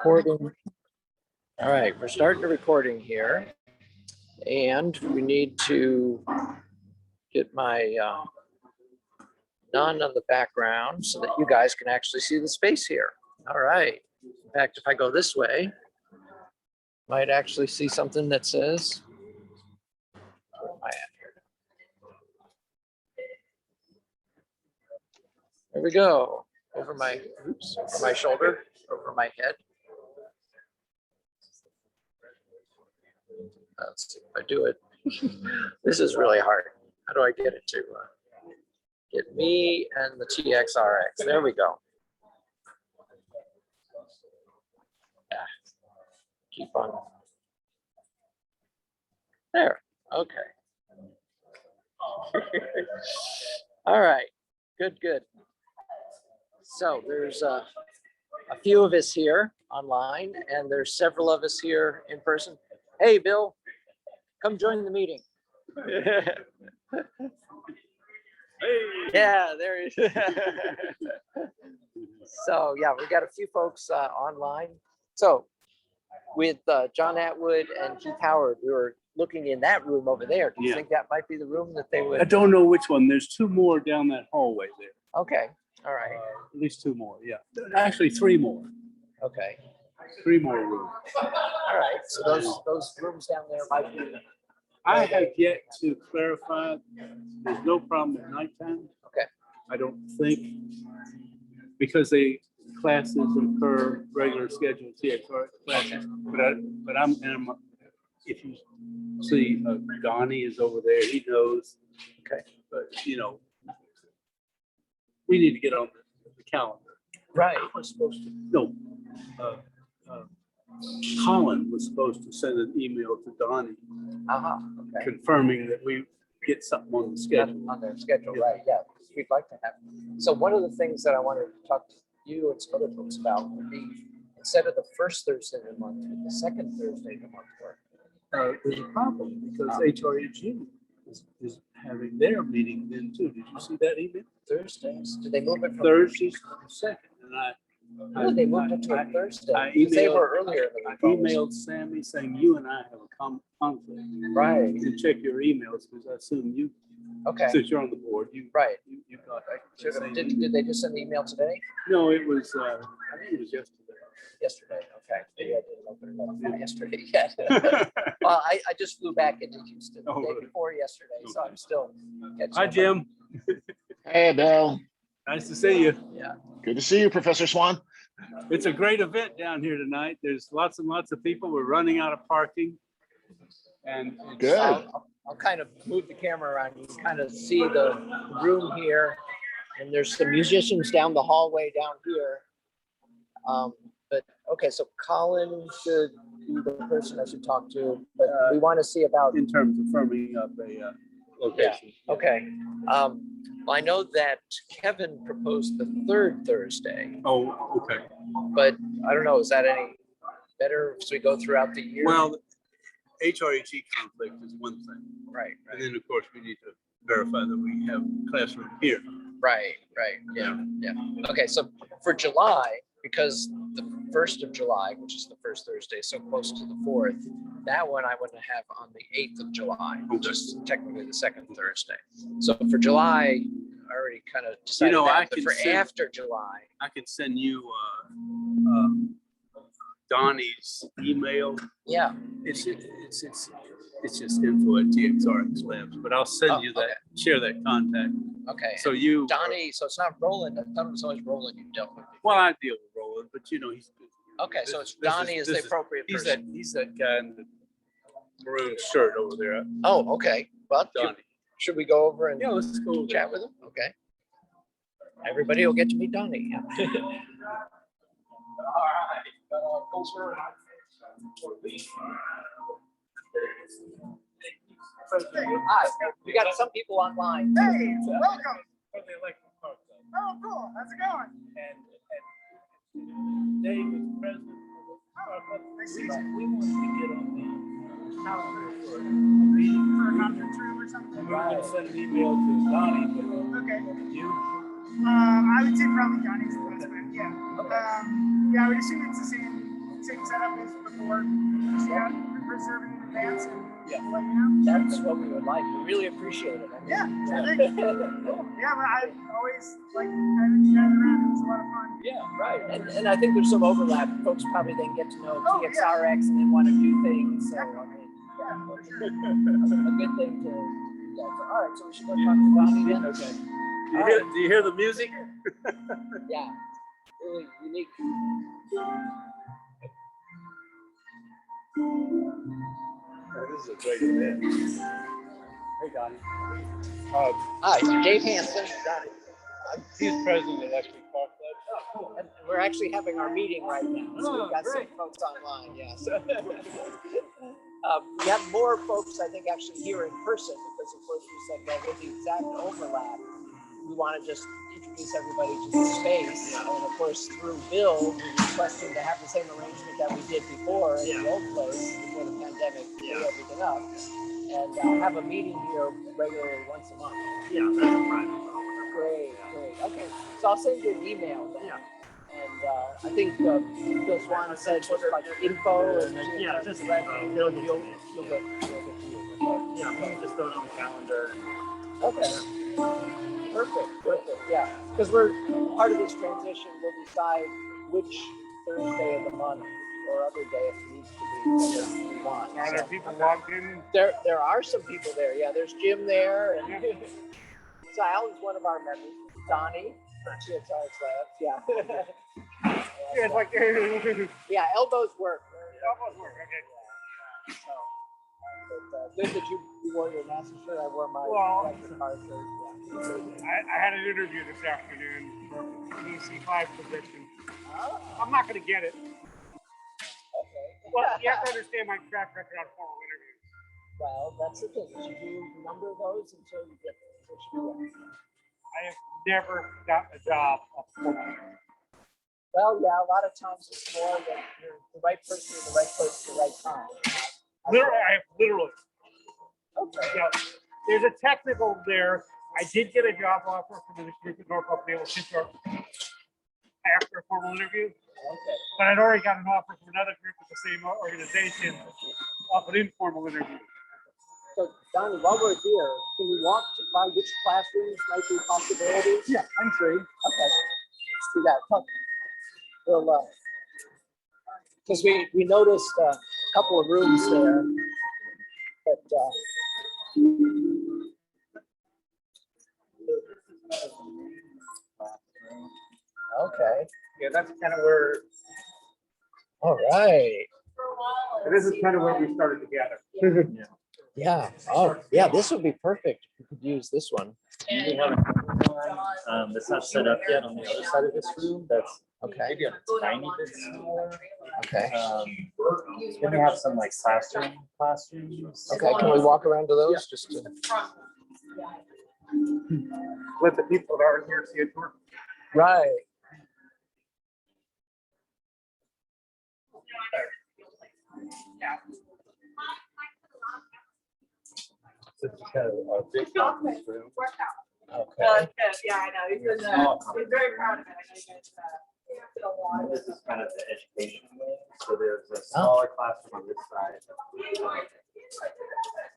recording. All right, we're starting the recording here, and we need to get my none on the background so that you guys can actually see the space here. All right. In fact, if I go this way, might actually see something that says, where am I at here? There we go. Over my, oops, over my shoulder, over my head. Let's see if I do it. This is really hard. How do I get it to get me and the TxRx? There we go. Yeah. Keep on. There. Okay. All right. Good, good. So there's a few of us here online, and there's several of us here in person. Hey, Bill, come join the meeting. Yeah, there he is. So yeah, we got a few folks online. So with John Atwood and Keith Howard, we were looking in that room over there. Do you think that might be the room that they would? I don't know which one. There's two more down that hallway there. Okay, all right. At least two more, yeah. Actually, three more. Okay. Three more rooms. All right, so those rooms down there might be. I have yet to clarify. There's no problem at nighttime. Okay. I don't think, because the classes occur regular scheduled TxRx classes. But I'm if you see Donnie is over there, he knows. Okay. But you know, we need to get on the calendar. Right. I was supposed to. No. Colin was supposed to send an email to Donnie Okay. confirming that we get something on the schedule. On their schedule, right? Yeah, we'd like to have. So one of the things that I wanted to talk to you and some other folks about would be, instead of the first Thursday of the month, the second Thursday of the month work. There's a problem because HREG is having their meeting then too. Did you see that email? Thursdays? Did they move it from Thursdays to the second? And they moved it to a Thursday. I They emailed, were earlier in the week. emailed Sammy saying you and I have a conflict. Right. You can check your emails because I assume you, Okay. since you're on the board, you Right. You got that. Did they just send the email today? No, it was I think it was yesterday. Yesterday. Okay. Maybe I didn't open it up yesterday yet. Well, I just flew back into Houston the day before yesterday, so I'm still catching Hi, up. Jim. Hey, Bill. Nice to see you. Yeah. Good to see you, Professor Swan. It's a great event down here tonight. There's lots and lots of people. We're running out of parking. And Good. I'll kind of move the camera around. You can kind of see the room here. And there's some musicians down the hallway down here. But okay, so Colin should be the person I should talk to, but we want to see about in terms of firming up a location. Yeah. Okay. Well, I know that Kevin proposed the third Thursday, Oh, okay. but I don't know, is that any better as we go throughout the year? Well, HREG conflict is one thing. Right. And then, of course, we need to verify that we have classroom here. Right. Yeah. Okay, so for July, because the 1st of July, which is the first Thursday, so close to the 4th, that one I want to have on the 8th of July, which is technically the second Thursday. So for July, I already kind of decided that, but for after July. I can send you Donnie's email. Yeah. It's just info at TxRx Labs, but I'll send you that, okay. Share that contact. Okay. So you, Donnie, so it's not Roland. I thought it was always Roland you dealt with. well, I deal with Roland, but you know, he's. Okay, so it's Donnie is the appropriate person. He's that guy in the maroon shirt over there. Oh, okay. Well, Donnie. should we go over and Yeah, let's go over chat with him? Okay. Everybody will get to meet Donnie. Yeah. Hi, we got some people online. Hey, welcome. Oh, cool. How's it going? And Dave is president. We want to get on the calendar for a meeting. For a conference room or something? And we're going to send an email to Donnie, but Okay. you? I would say probably Donnie's the best man. Yeah. Yeah, I would assume it's the same setup as before. Just got reserving in advance and Yeah. let you know. That's what we would like. We really appreciate it. I mean, Yeah, I think cool. Yeah, but I always like having you guys around. It was a lot of fun. Yeah, right. And I think there's some overlap. Folks probably then get to know Oh, yeah. TxRx and then want to do things. So, I mean, Yeah, for sure. a good thing to. Yeah, so, all right, so we should go talk to Donnie then. Okay. Do you hear the music? Yeah, really unique. This is a great event. Hey, Donnie. Hi, Dave Hansen. Donnie. He's president of Electric Park Club. Oh, cool. And we're actually having our meeting right now. So we've got great. some folks online. Yeah. So we have more folks, I think, actually here in person because, of course, we said, well, with the exact overlap, we want to just introduce everybody to the space. And of course, through Bill, we requested to have the same arrangement that we did before in the old place before the pandemic blew everything up. And have a meeting here regularly once a month. Yeah, that's fine. Great. Okay, so I'll send you an email then. Yeah. And I think Bill Swan said just like info and Yeah, just you'll you'll get to you. yeah, just throw it on the calendar. Okay. Perfect. Yeah, because we're part of this transition. We'll decide which Thursday of the month or other day if it needs to be we want. Are there people logged in? There are some people there. Yeah, there's Jim there, and Sal is one of our members. Donnie, TxRx Labs. Yeah. Yeah, it's like Yeah, elbows work. almost work. Okay. So, good that you wore your NASA shirt. I wore my Well, electric car shirt. Yeah. I had an interview this afternoon for PC5 position. Oh, I'm not going to get it. okay. Well, you have to understand my track record on formal interviews. Well, that's the thing. You do a number of those until you get the position you want. I have never gotten a job off formal interviews. Well, yeah, a lot of times it's more that you're the right person in the right place at the right time. Literally. Okay. Yeah, there's a technical there. I did get a job offer from the group at Norfolk Naval Shipyard after a formal interview, Okay. but I'd already got an offer from another group at the same organization off an informal interview. So, Donnie, while we're here, can we walk by which classrooms might be possibilities? Yeah, I'm free. Okay. Let's do that. We'll, because we noticed a couple of rooms there, but okay. Yeah, that's kind of where, All right. this is kind of where we started together. Yeah. Oh, yeah. This would be perfect. We could use this one. We have another one that's not set up yet on the other side of this room. That's Okay. maybe a tiny bit smaller. Okay. Then we have some like classrooms. Okay. Can we walk around to those? Just to... Let the people that are here see a tour. Right. This is kind of a big conference room. Okay. Yeah, I know. He's been, he's very proud of it. I know you guys, did a lot of This is kind of the education wing. So there's a smaller classroom on this side.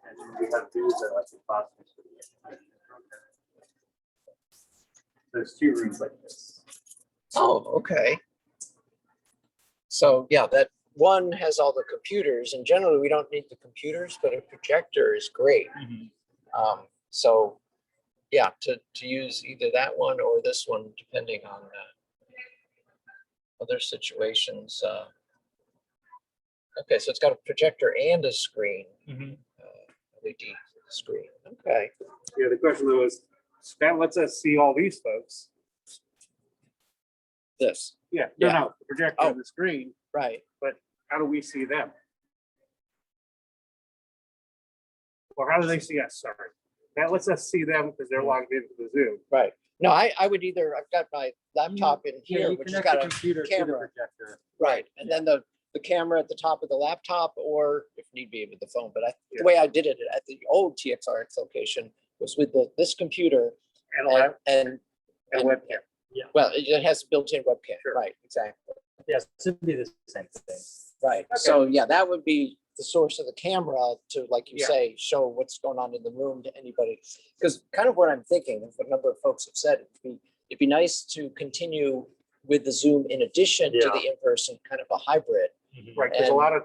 And then we have these are like the classrooms for the education program. There's two rooms like this. Oh, okay. So yeah, that one has all the computers, and generally we don't need the computers, but a projector is great. So yeah, to use either that one or this one, depending on other situations. Okay, so it's got a projector and a screen, LED screen. Okay. Yeah, the question though is, that lets us see all these folks. This, Yeah, Yeah. no, the projector on the screen, right. but how do we see them? Or how do they see us? Sorry. That lets us see them because they're logged into the Zoom. Right. No, I would either, I've got my laptop in here, you which has connect got the a computer to the camera. projector. Right, and then the camera at the top of the laptop, or if need be with the phone. But Yeah. the way I did it at the old TxRx location was with this computer And a and webcam. well, it has a built-in webcam. Sure. Right, exactly. Yes, it should be the same thing. Right, so yeah, that would be the source of the camera to, like you Yeah. say, show what's going on in the room to anybody. Because kind of what I'm thinking, and what a number of folks have said, it'd be nice to continue with the Zoom in addition to Yeah. the in-person, kind of a hybrid. Right, there's a And- lot of,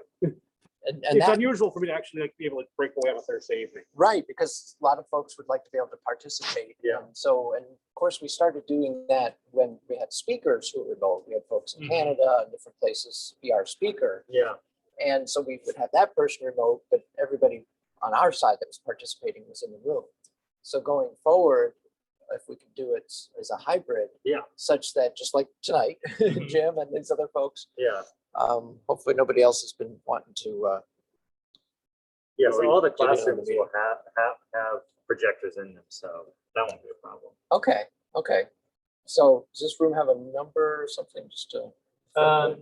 And it's that, unusual for me to actually like be able to break away on a Thursday evening. right, because a lot of folks would like to be able to participate. Yeah. And so, and of course, we started doing that when we had speakers who were remote. We had folks in Mhm. Canada and different places be our speaker. Yeah, And so we would have that person remote, but everybody on our side that was participating was in the room. So going forward, if we could do it as a hybrid. Yeah. Such that, just like tonight, Mhm. Jim and these other folks, yeah. hopefully nobody else has been wanting to, Yeah, so all the Get in on the classrooms meeting. will have projectors in them, so that won't be a problem. okay. So does this room have a number or something just to?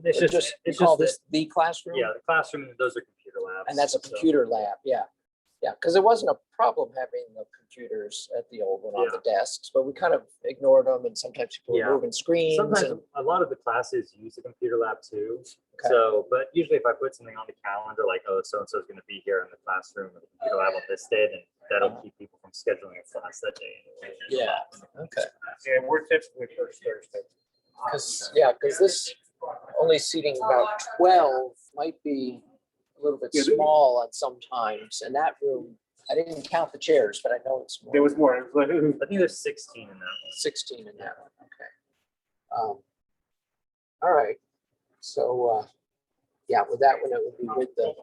It's or just, you it's call just, this the classroom? yeah, the classroom, those are computer labs. And that's a so- computer lab, yeah. Yeah, because it wasn't a problem having the computers at the old one on the desks, but we kind of ignored them and sometimes people Yeah. were moving screens. Sometimes and- a lot of the classes use the computer lab too. Okay. So, but usually if I put something on the calendar, like, oh, so-and-so is going to be here in the classroom or the computer lab on this day, then that'll keep people from scheduling a class that day anyway. Yeah, okay. Yeah, we're typically first Thursday. Because this only seating about 12 might be a little bit Yeah, small at some times. And that room, I didn't count the chairs, but I know it's more. There was more. It was like, I think there's 16 in that one. 16 in that one, okay. All right, so, yeah, with that one, it would be with the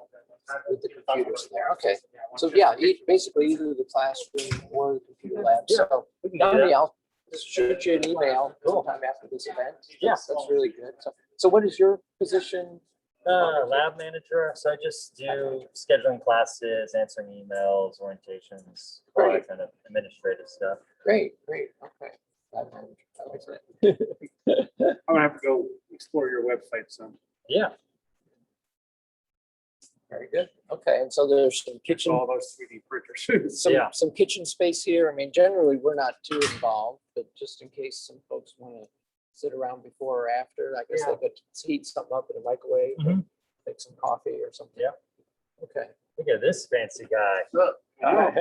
computers there, okay. So, yeah, basically either the classroom or the computer lab, so. We can do Donnie, that. I'll shoot you an email sometime after this event. Yeah. That's really good. So what is your position? Lab manager, so I just do scheduling classes, answering emails, orientations, all Great. that kind of administrative stuff. Great, okay. Lab manager, I like that. I'm gonna have to go explore your website some. Yeah, Very good. Okay, and so there's some kitchen, All those 3D printers. Yeah. some kitchen space here. I mean, generally, we're not too involved, but just in case some folks want to sit around before or after, I guess they could heat something up in a microwave, or Mhm. make some coffee or something. Yeah. Okay. look at this fancy guy. Ah.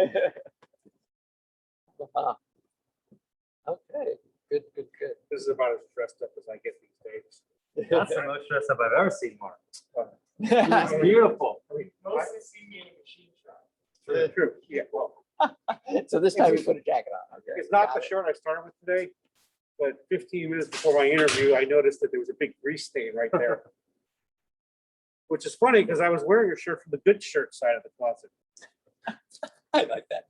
Okay, good. This is about as dressed up as I get these days. That's the most dressed up I've ever seen, Mark. It's beautiful. Mostly see me in a machine shop. True, yeah, well, So this time you put a jacket on. Okay. it's not got the it. shirt I started with today, but 15 minutes before my interview, I noticed that there was a big grease stain right there. Which is funny, because I was wearing a shirt from the good shirt side of the closet. I like that.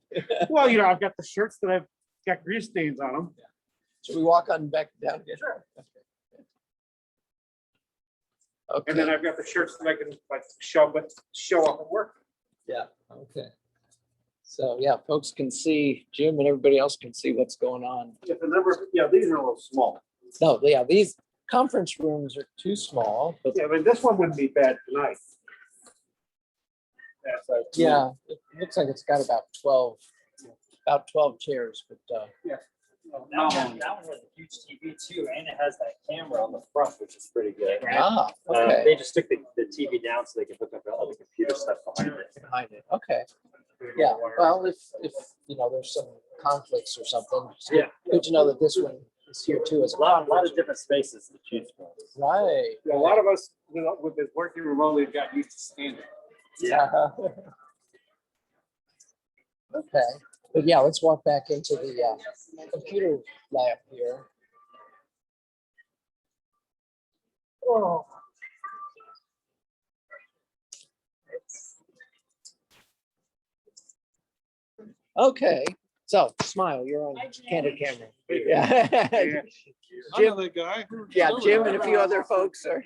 Well, you know, I've got the shirts that I've got grease stains on them. Should we walk on back down again? Sure. And then Okay, I've got the shirts that I can like show up at work. yeah, okay. So, yeah, folks can see, Jim and everybody else can see what's going on. Yeah, the number, yeah, these are a little small. No, yeah, these conference rooms are too small, but Yeah, but this one wouldn't be bad tonight. That's like. yeah, it looks like it's got about 12 chairs, but, That one has a huge TV too, and it has that camera on the front, which is pretty good. okay. They just took the TV down so they can hook up all the computer stuff behind it. Behind it, okay. Yeah, well, if, you know, there's some conflicts or something, it's Yeah. good to know that this one is here too as A a lot of conference. different spaces to choose from. Right. Yeah, a lot of us, you know, with this working remotely, have got used to standing. Yeah. Okay, but yeah, let's walk back into the computer lab here. Oh. Okay, so smile, you're on candid camera. Yeah. Jim, the guy. yeah, Jim and a few other folks are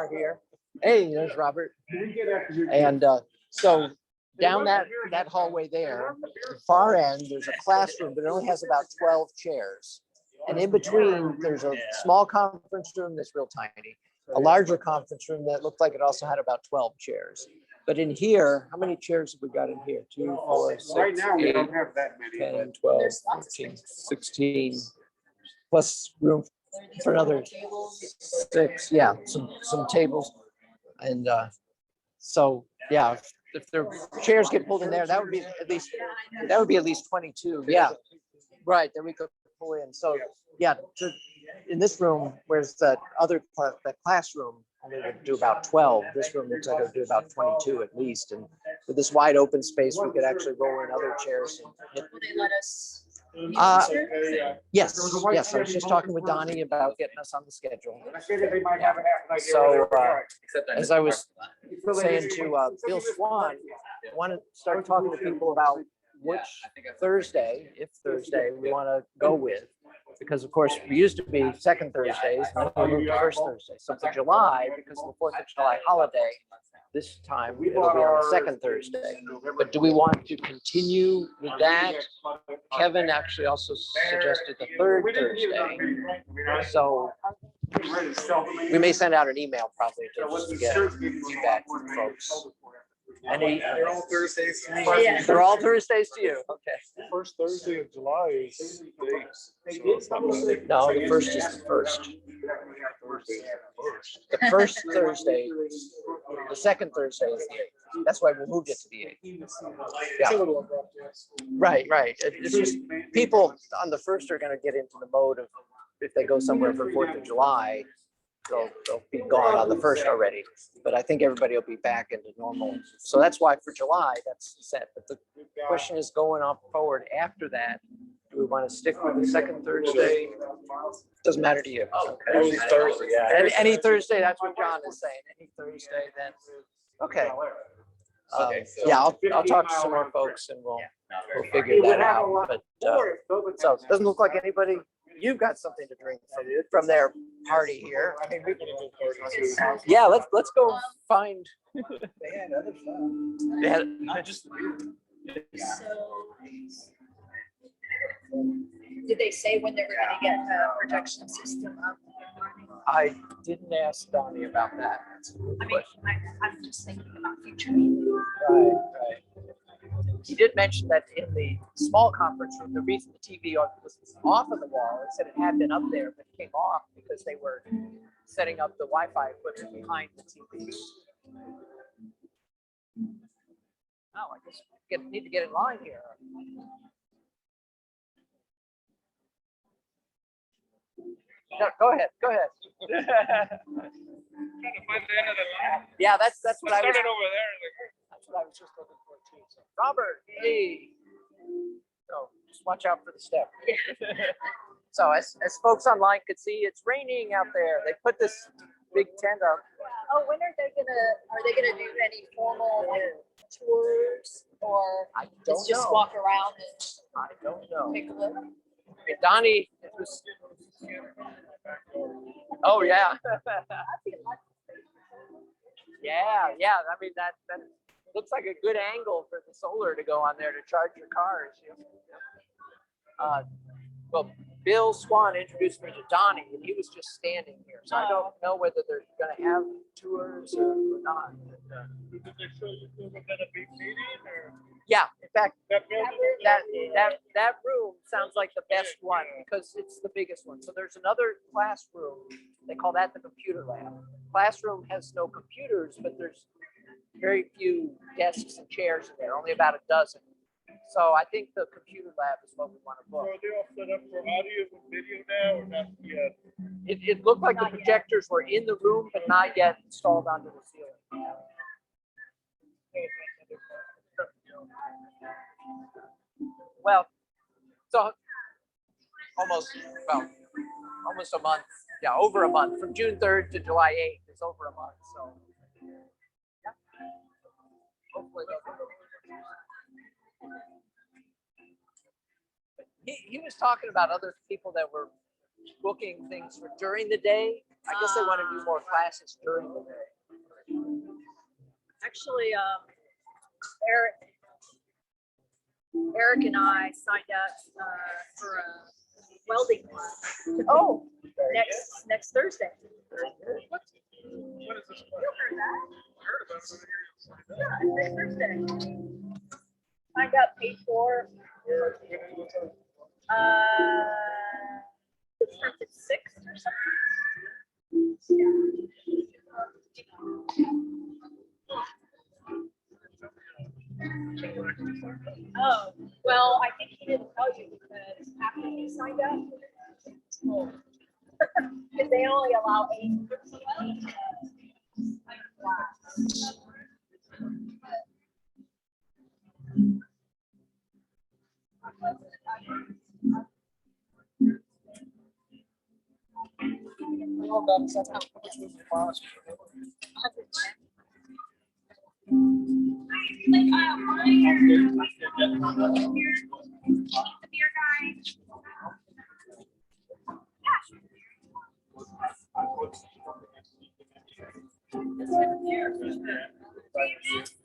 here. Hey, there's Robert. And so down that hallway there, the far end, there's a classroom, but it only has about 12 chairs. And in between, there's a small conference room that's real tiny, a larger conference room that looked like it also had about 12 chairs. But in here, how many chairs have we got in here? 2, 4, 6, Right now, we 8, don't have that many. 10, 12, 13, 16, plus room for another 6, yeah, some tables. And so, yeah, if the chairs get pulled in there, that would be at least 22, yeah. Right, then we could pull in. So, yeah, in this room, where's the other part, the classroom, only would do about 12. This room looks like it would do about 22 at least. And with this wide open space, we could actually roll in other chairs. Will they let us? Yes, yes. I was just talking with Donnie about getting us on the schedule. I figured they might have an half. So, as I was saying to Bill Swan, I want to start talking to people about which Thursday, if Thursday, we want to go with. Because of course, we used to be second Thursdays, and then we moved to first Thursday. So for July, because of the 4th of July holiday, this time it'll be on the second Thursday. But do we want to continue with that? Kevin actually also suggested the third Thursday. So we may send out an email probably just to get feedback from folks. They're all Thursdays to me. Yeah. They're all Thursdays to you, okay. First Thursday of July is the 8th. So it's not Monday. No, the first is the first. The first Thursday, the second Thursday is the 8th. That's why we moved it to the 8th. Yeah. Right. It's just people on the first are going to get into the mode of if they go somewhere for 4th of July, they'll be gone on the first already. But I think everybody will be back into normal. So that's why for July, that's set. But the question is going on forward after that. Do we want to stick with the second Thursday? Doesn't matter to you. Only Thursday, yeah. Any Thursday, that's what John is saying. Any Thursday, then, okay. Yeah, I'll talk to some more folks and we'll figure that out. But so it doesn't look like anybody, you've got something to drink from their party here. I mean, yeah, let's go find. They had other stuff. They had not just the beer. Did they say when they were gonna get the projection system up? I didn't ask Donnie about that. That's a good I mean, question. I'm just thinking about future meetings. Right. He did mention that in the small conference room, the reason the TV was off of the wall, it said it had been up there, but it came off because they were setting up the Wi-Fi equipment behind the TV. Oh, I guess we need to get in line here. No, go ahead. Yeah, that's what I was. That's what I was just looking for too. So, Robert, hey. So just watch out for the step. So as folks online could see, it's raining out there. They put this big tent up. Oh, when are they gonna do any formal like tours or I don't it's just know. walk around I don't know. and take a look? I mean, Donnie, it was. Oh yeah. Yeah. I mean that looks like a good angle for the solar to go on there to charge your cars. Well, Bill Swan introduced me to Donnie, and he was just standing here, so I don't know whether they're going to have tours or not. Did they show you who we're gonna be meeting or Yeah, in fact, that building? that room sounds like the best one because it's the biggest one. So there's another classroom. They call that the computer lab. Classroom has no computers, but there's very few desks and chairs in there, only about a dozen. So I think the computer lab is what we want to So book. are they all set up for audio and video now or not yet? It looked like the Not yet. projectors were in the room, but not yet installed onto the ceiling. Well, so almost a month. Yeah, over a month. From June 3rd to July 8th is over a month. So yeah. Hopefully he was talking about other people that were booking things for during the day. I guess they want to do more classes during the day. Actually, Eric and I signed up for a welding class Oh, next Thursday. What is this? You heard that? Heard about it. Yeah, next Thursday. Signed up, paid for. Where, when, what time? The Starts at 6 or something. Oh, well, I think he didn't tell you because after he signed up, because they only allow 8. Well, that's how much was the cost?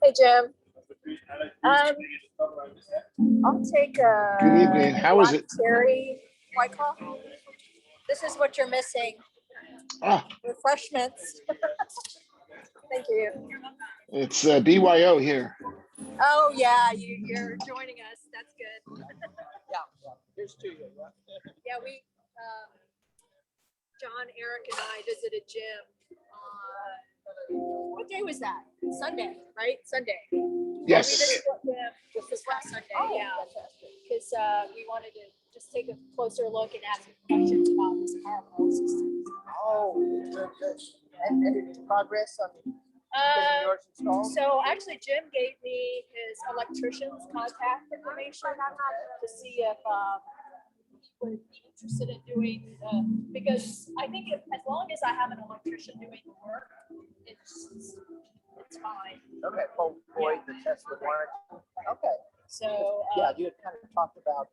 Hey, Jim. I'll take a. Good evening. How is it? Cherry White Claw. This is what you're missing. Ah, Refreshments. Thank you. it's BYO here. Oh, yeah, you're joining us. That's good. Yeah, here's to you. Yeah, we, John, Eric, and I visited Jim. What day was that? Sunday, right? Sunday. We Yes. visited Jim just this past Sunday, yeah. Because we wanted to just take a closer look and ask some questions about this power pole system. Oh, and any progress on getting yours installed? So actually, Jim gave me his electrician's contact information to see if he would be interested in doing, because I think as long as I have an electrician doing the work, it's fine. Okay, void the Tesla warranty. Okay, So, yeah, you had kind of talked about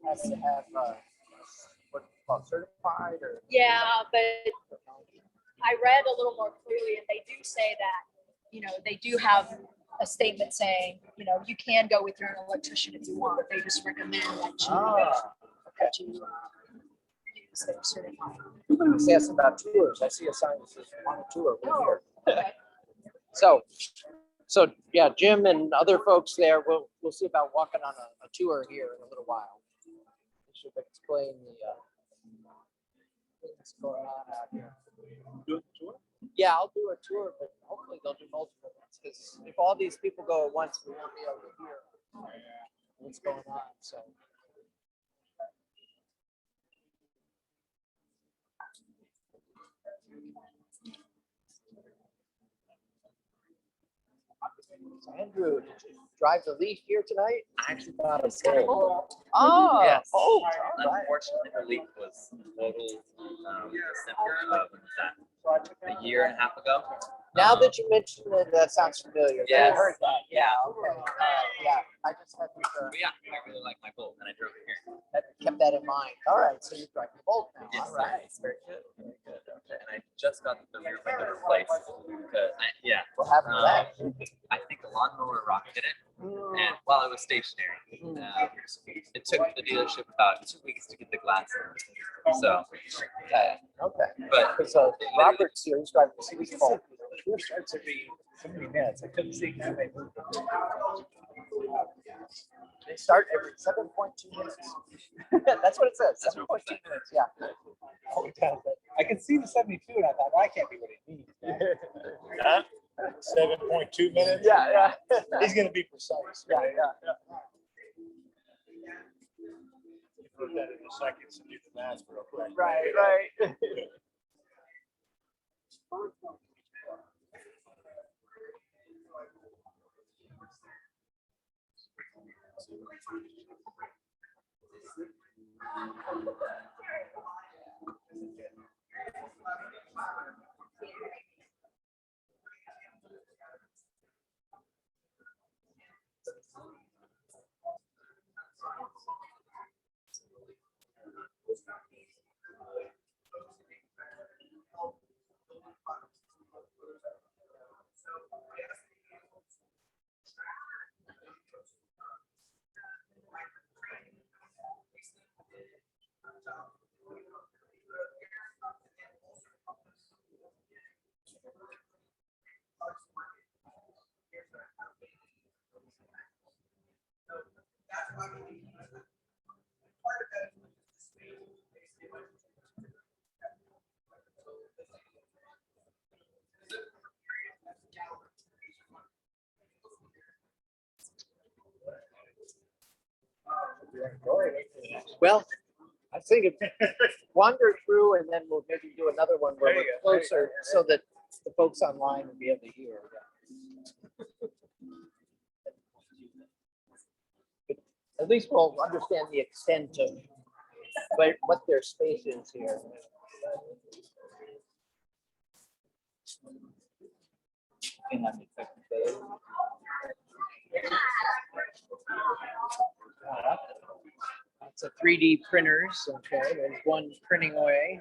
has to have what's called certified or. yeah, but I read a little more clearly, and they do say that, they do have a statement saying, you can go with your own electrician if you want. They just recommend that you use their certified. Somebody was asking about tours. I see a sign that says want a tour. We're here. Okay. So yeah, Jim and other folks there, we'll see about walking on a tour here in a little while. We should explain the things going on out here. Yeah, I'll do a tour, but hopefully they'll do multiple ones because if all these people go at once, we won't be able to hear what's going on. So. So Andrew, did you drive the Leaf here tonight? I actually bought a It's kind of bowl. cool. Oh, Yes. oh, Unfortunately, the leak was total December of a year and a half ago. now that you mentioned it, that sounds familiar. Yes. I heard that. Yeah, okay. Yeah, I just hadn't But yeah, I really like my bowl, and I drove it here. kept that in mind. All right, so you're driving Bolt now. Yes, All right. it's very good, very good. Okay, and I just got the rear window replaced because What happened to that? I think the lawnmower rocked in it, and while it was stationary, it took the dealership about 2 weeks to get the glass in. So, Okay. but Because Robert's here, he's driving the Bolt. Tour starts every so many minutes. I couldn't see how they moved. They start every 7.2 minutes. That's what it says. That's 7.2 minutes. Yeah. I could see the 72 and I thought, well, I can't be what he needs. 7.2 minutes? Yeah. He's gonna be precise. Yeah. Put that in seconds and do the math real quick. Right. Well, I think if wander through and then we'll maybe do another one where we're closer so that the folks online will be able to hear. But at least we'll understand the extent of what their space is here. Lots of 3D printers. Okay, there's one printing away.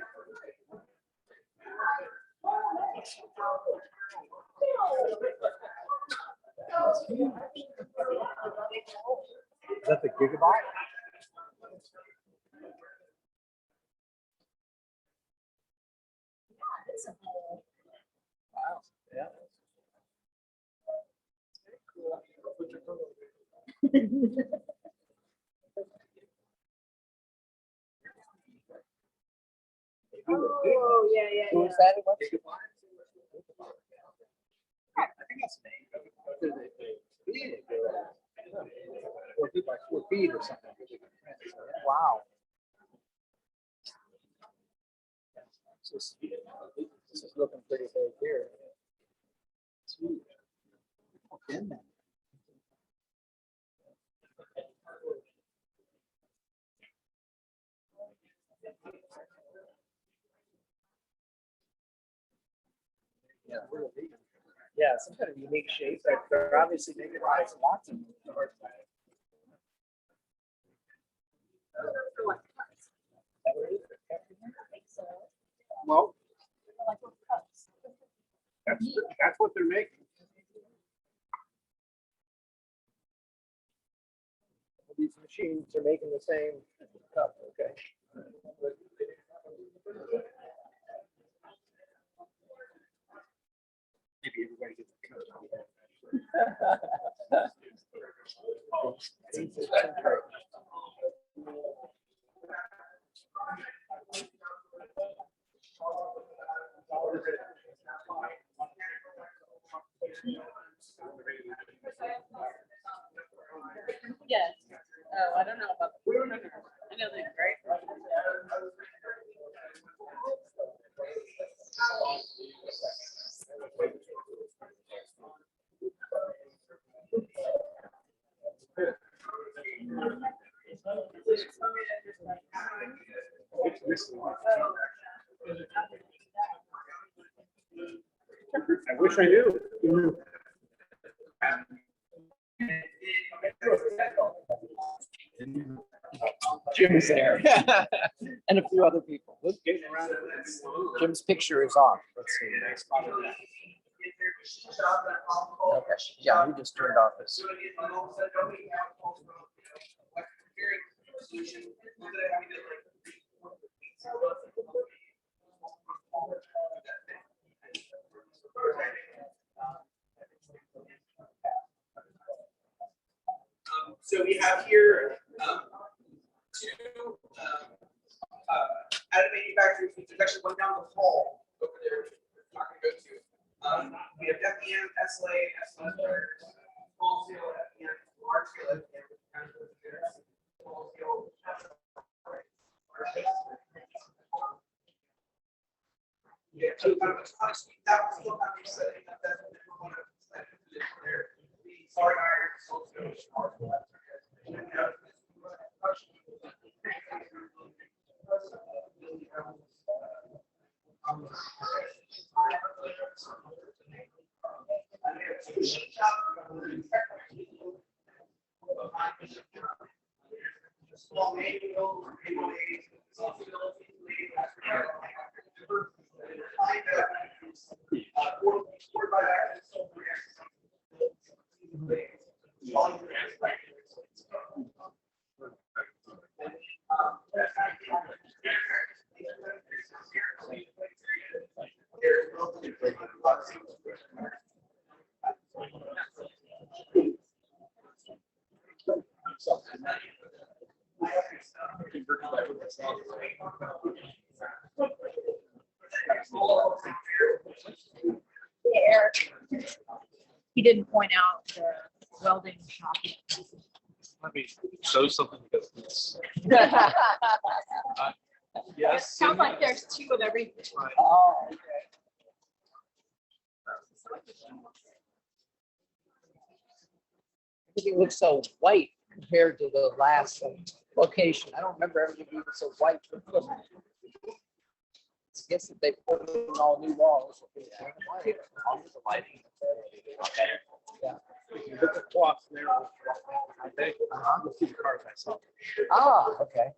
Is that the gigabyte? Wow. Yeah. Oh, yeah, yeah, Who yeah. is that? What? I think that's the name. 4 feet by 4 feet or something. Wow. This is looking pretty big here. In that. Yeah, yeah, some kind of unique shape. They're obviously making lots of them. Well, that's what they're making. These machines are making the same cup. Okay. Maybe everybody gets a cut. Yes. Oh, I don't know about the. I know they're great. I wish I knew. Jim's there. And a few other people. Look, Jim's picture is off. Let's see. Okay. Yeah, he just turned off his. So we have here two additive manufacturing suites. There's actually one down the hall over there we're not going to go to. We have FEM, SLA, small scale FEM, large scale FEM, which kind of goes there. Small scale. Yeah, so kind of a suite that was still not setting up. That's what they want to set there. Sorry, iron, so Eric, he didn't point out the welding shop. Let me show something because Yes. Sounds like there's two of every. Oh, okay. Everything looks so white compared to the last location. I don't remember everything being so white. I guess that they put in all new walls. Yeah. If you look across there, I think, you'll see the cars I saw. Ah, okay.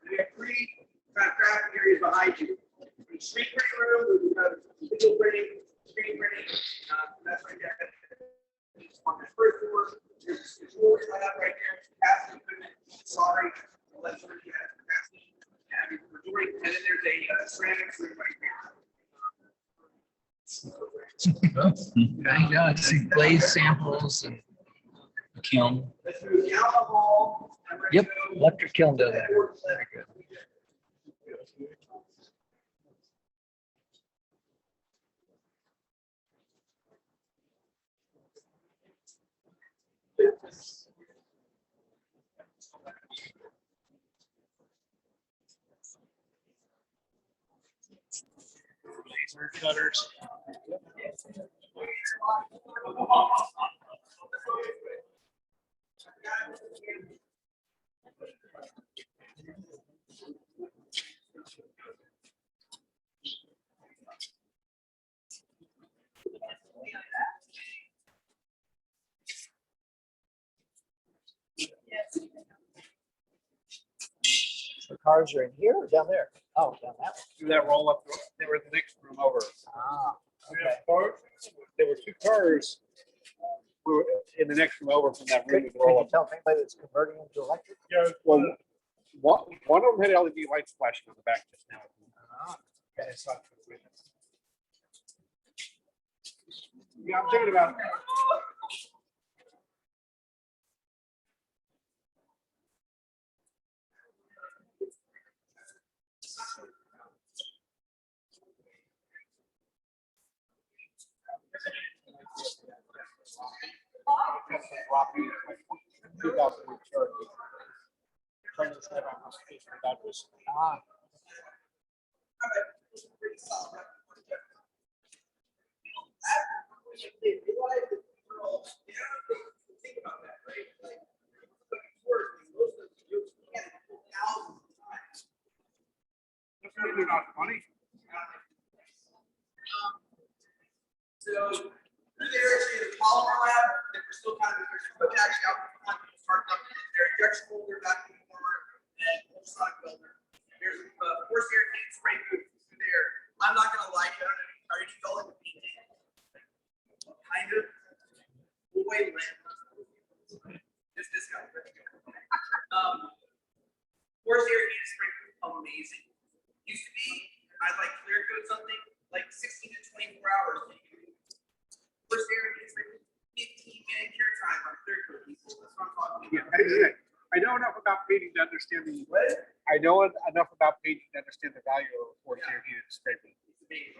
We have three traffic areas behind you. The street printing room, we have digital printing, screen printing, that's right there. On the first floor, there's the floor lab right there, capacity equipment, sorry, that's where you have capacity. And then there's a ceramics room right here. I know, I see glaze samples and kiln. Let's move down the hall. and we're Yep, gonna go electric kiln does that. towards the- Very good. Laser cutters. The cars are in here or down there? Oh, down that one. Do that roll up, they were in the next room over. Ah, okay. There were two cars. We were in the next room over from that room. Could to roll you up. tell if anybody that's converting into electric? Yeah, well, one of them had LED lights flashing on the back just now. Ah, And it's not for the witness. Yeah, I'm thinking about. ah, Think about that, right? Like, work, most of you can't pull thousands of times. They're not funny. So through there is the polymer lab that we're still kind of, but actually out front, we started up their injection molder, vacuum former, and ultrasonic welder. There's force air heat spray booth through there. I'm not gonna lie, I don't know, are you going to be kind of boy lit? This guy. Force air heat spray booth, amazing. Used to be, I'd like clear coat something like 16 to 24 hours. First air is like 15-minute cure time on clear coat people. That's what I'm talking Yeah, about. I know enough about painting to understand the. What? I know enough about painting to understand the value of force air heated spray paint. It's amazing.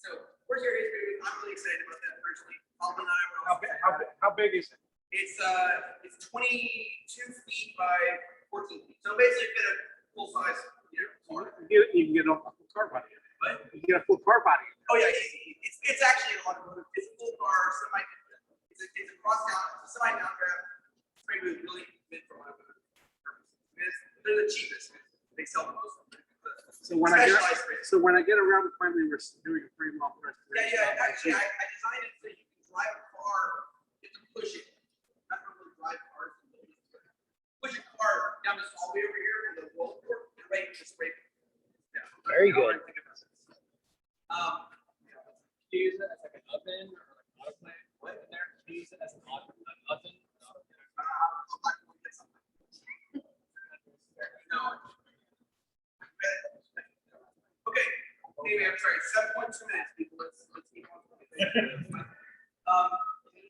So first air is really, I'm really excited about that personally. Paul and I were How big is it? It's 22 feet by 14 feet. So basically fit a full size, car. You can get a full car body. What? You can get a full car body. Oh yeah, it's actually an automotive. It's a full car semi. It's a cross down, it's a semi down grab. Spray booth really meant for automotive purposes. They're the cheapest. They sell the most. So when I Specialized get spray. around to finally doing a free long press. Yeah. Actually, I designed it so you can drive a car, you have to push it. Not really drive cars. Push a car down this hallway over here with a roll door and right into spray. Yeah. Very good. Do you use it as like an oven or like an autoclave? What in there? Do you use it as an oven? No. Okay. Anyway, I'm sorry. 7.2 minutes, people. Let's keep on.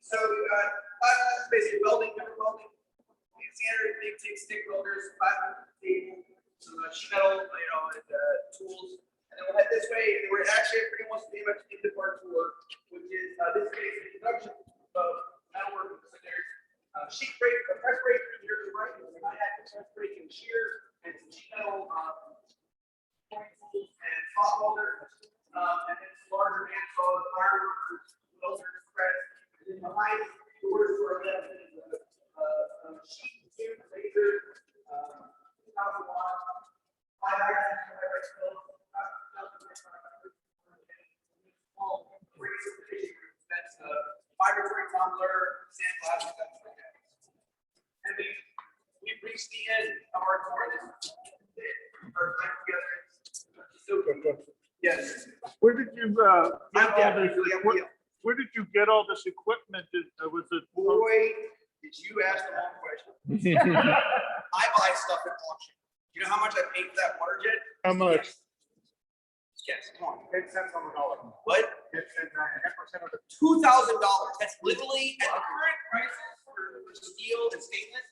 So we've got five classes, basically welding, metal welding, standard big stick welders, plasma table, some sheet metal, and tools. And then we'll head this way, and we're actually pretty much into part 4, which is this is an introduction of metalworking. So there's sheet brake, press brake here to the right, and I had press brake and shear, and some sheet metal and spot welder, and then some larger handsaws, wire workers, welders, press. And then behind the doors for sheet, tube, laser, 2,000 watt, 5 axis, that's vibratory tumbler, sandblasting, that sort of thing. And we've reached the end of our tour. This is our time together. So good. Yes. Where did you, Yeah. where did you get all this equipment? Was it? Boy, did you ask the wrong question. I buy stuff at auction. You know how much I paid for that water jet? How much? Yes, come on. 10 cents on the dollar. What? 10% of the $2,000. That's literally at the current prices for steel and stainless.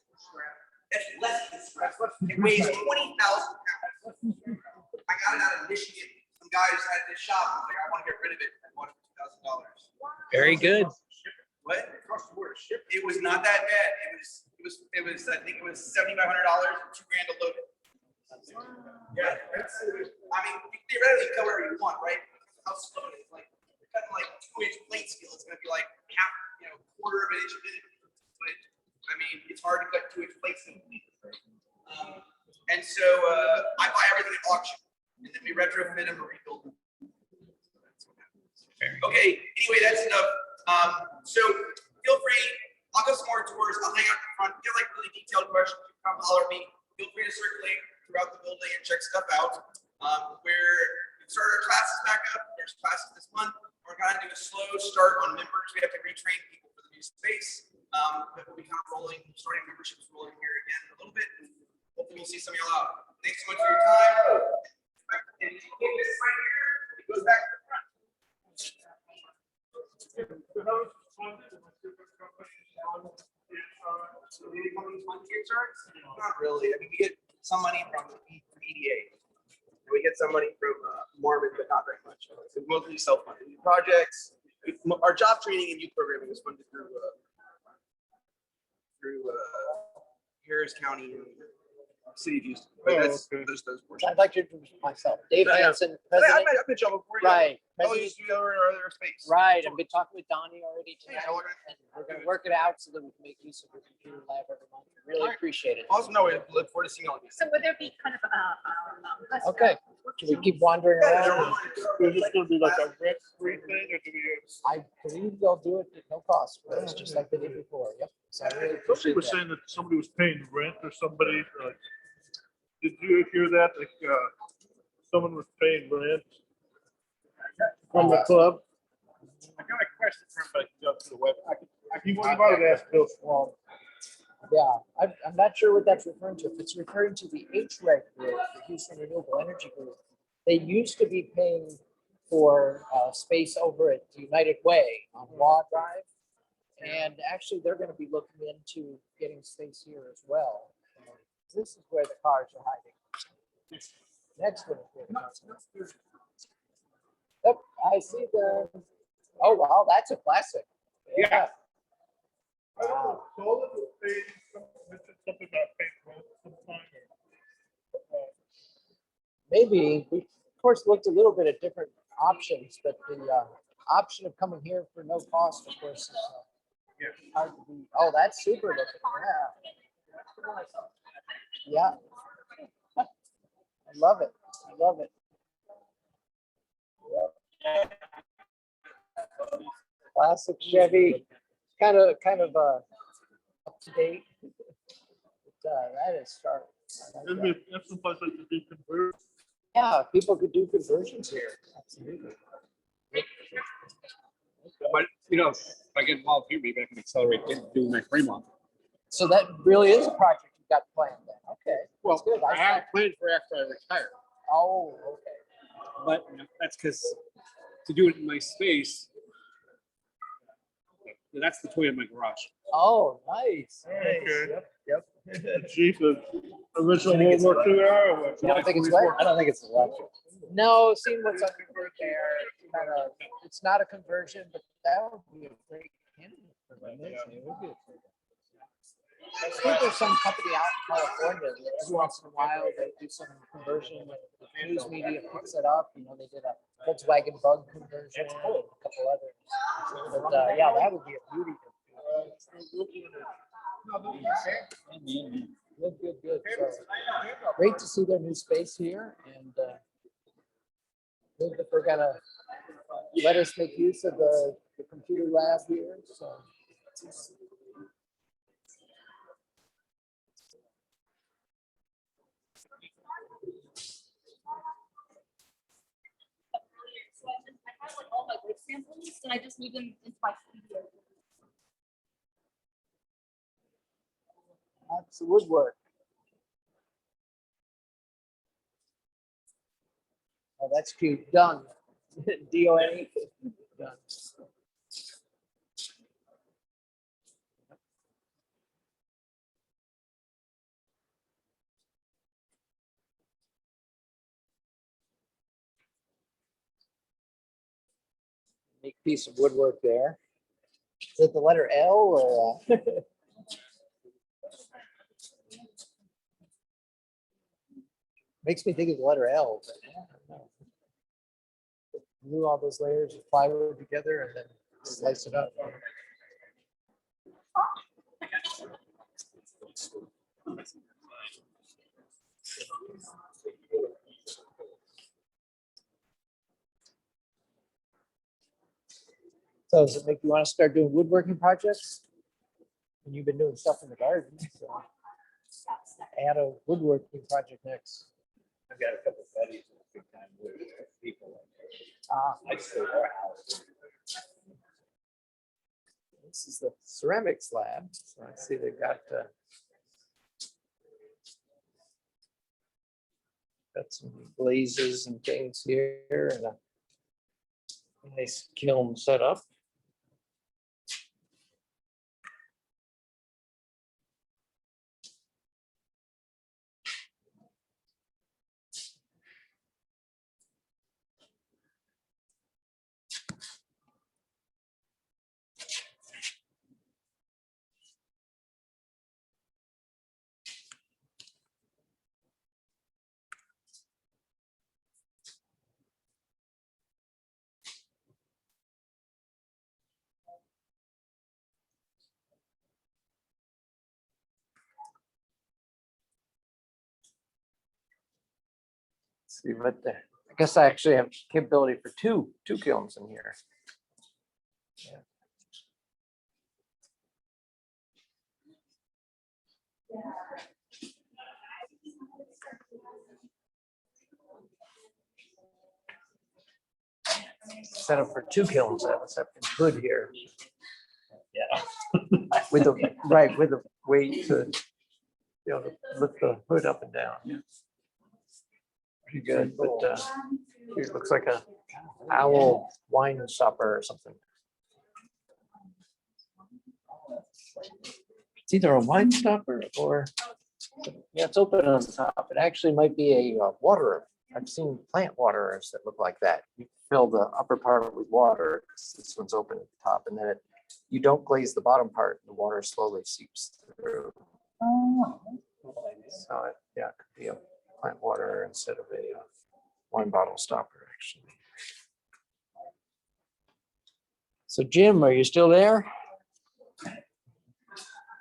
That's less than scrap. It weighs 20,000 pounds. I got it out of Michigan. Some guy just had this shop. I was like, I want to get rid of it. I bought it for $2,000. Very good. What? across the board ship. It was not that bad. It was. I think it was $7,500, $2,000 to load it. Yeah, I mean, theoretically, you can cut whatever you want, right? How slow it is. Like, you're cutting like 2-inch plate steel. It's going to be like half, quarter of an inch a minute. But I mean, it's hard to cut 2-inch plate steel. And so I buy everything at auction, and then we retrofit them or rebuild them. Okay. Anyway, that's enough. So feel free. I'll go some more tours. I'll hang out in front. If you have like really detailed questions, you come holler at me. Feel free to circulate throughout the building and check stuff out. We've started our classes back up. There's classes this month. We're going to do a slow start on members. We have to retrain people for the new space. But we'll be kind of rolling, starting memberships rolling here again in a little bit. And hopefully we'll see some of y'all out. Thanks so much for your time. And this right here, it goes back to the front. So maybe companies fund TxRx? Not really. I mean, we get some money from EDA. And we get some money from Mormon, but not very much. So mostly self-funded projects. Our job training and youth programming is funded through Harris County and City of Houston. But that's those portions. I'd like to introduce myself. Dave Hansen, I've president. met y'all before. Right. Oh, you used to go in our other space. Right. I've been talking with Donnie already tonight. how are you? And we're going to work it out so that we can make use of the computer lab every month. Really appreciate it. Awesome. No, we look forward to seeing all of you. So would there be kind of Okay. Can we keep wandering around? Is this gonna be like a rent-free thing, or do we? I believe they'll do it at no cost for us, just like they did before. Yep. So I really Somebody appreciate was that. saying that somebody was paying rent or somebody, did you hear that? Like, someone was paying rent from the club? I got a question for everybody. Go to the web. You wanted to ask Bill Swan. Yeah, I'm not sure what that's referring to. If it's referring to the HREG group, the Houston Renewable Energy Group, they used to be paying for space over at United Way on Law Drive. And actually, they're going to be looking into getting space here as well. This is where the cars are hiding. Next one. Is where the cars are. Yep, I see the, oh, wow, that's a classic. Yeah. I don't know, Solon was paying, mentioned something about paying rent sometime. Maybe, we of course looked a little bit at different options, but the option of coming here for no cost, of course, is hard to beat. Oh, that's super looking, yeah. Yeah. I love it, I love it. Yep. Classic Chevy, kind of up to date. But, that is sharp. I like that. That's the place that could be converted. Yeah, people could do conversions here. Absolutely. But, if I get involved here, maybe I can accelerate doing my frame off. So that really is a project you got planned then. Okay. Well, That's good. I have planned for after I retire, Oh, okay. but that's because to do it in my space, That's the toy in my garage. Oh, nice. Okay. Yep, yep. The chief of original World War II era. Or what? You don't think it's what? I don't think it's electric. No, seeing what's underneath there, kind of, it's not a conversion, but that would be a great candidate for them. It would be a great. I think there's some company out in California that every once in a while they do some conversion. The news media picks it up. You know, they did a Volkswagen Bug conversion, and a couple others. But yeah, that would be a beauty. Good, good, good. So, great to see their new space here, and good that they're gonna let us make use of the computer lab here. So. So I have like all my wood samples and I just moved them into my studio. That's the woodwork. Oh, that's cute. Done. D-O-N-E. Done. Neat piece of woodwork there. Is it the letter L or? Makes me think of the letter L. But I don't know. Glue all those layers of plywood together and then slice it up. So does it make you want to start doing woodworking projects? And you've been doing stuff in the garden, so add a woodworking project next. I've got a couple of buddies who are big time wood people. I just go to their house. This is the ceramics lab. So I see they've got some glazes and things here and a nice kiln set up. See what the, I guess I actually have capability for two kilns in here. Yeah. Set up for two kilns. I have a separate hood here. Yeah. With the right with the weight to be able to lift the hood up and down. Yeah. Pretty good, but it looks like a owl wine stopper or something. It's either a wine stopper or yeah, it's open on the top. It actually might be a waterer. I've seen plant waterers that look like that. You fill the upper part with water. This one's open at the top, and then you don't glaze the bottom part. The water slowly seeps through. So yeah, it could be a plant waterer instead of a wine bottle stopper, actually. So Jim, are you still there?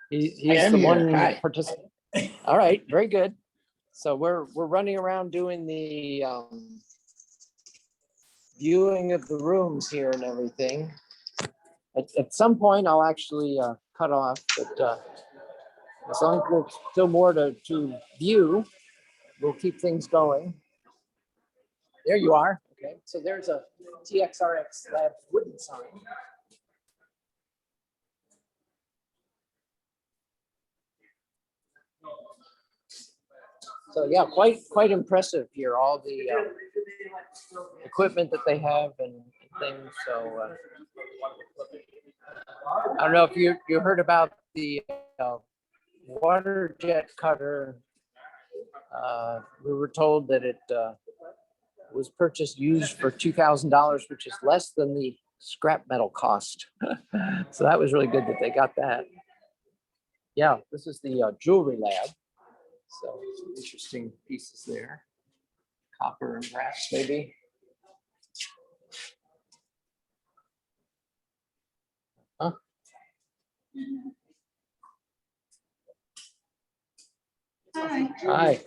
He's am the here. one Hi. participant. All right, very good. So we're running around doing the viewing of the rooms here and everything. At some point, I'll actually cut off, but as long as there's still more to view, we'll keep things going. There you are. Okay, so there's a TxRx lab wooden sign. So yeah, quite impressive here. All the equipment that they have and things. So I don't know if you heard about the water jet cutter. We were told that it was purchased used for $2,000, which is less than the scrap metal cost. So that was really good that they got that. Yeah, this is the jewelry lab. So some interesting pieces there. Copper and brass, maybe. Huh? Hi.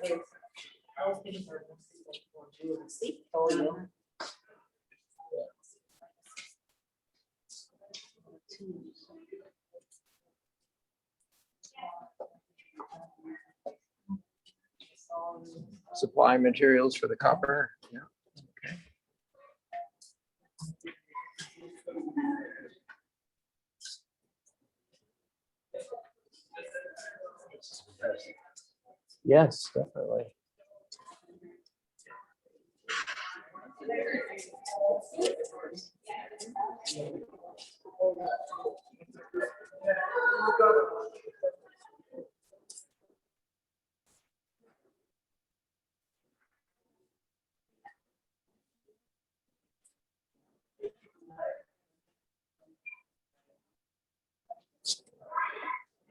Supply materials for the copper. Yeah. Okay. Yes, definitely.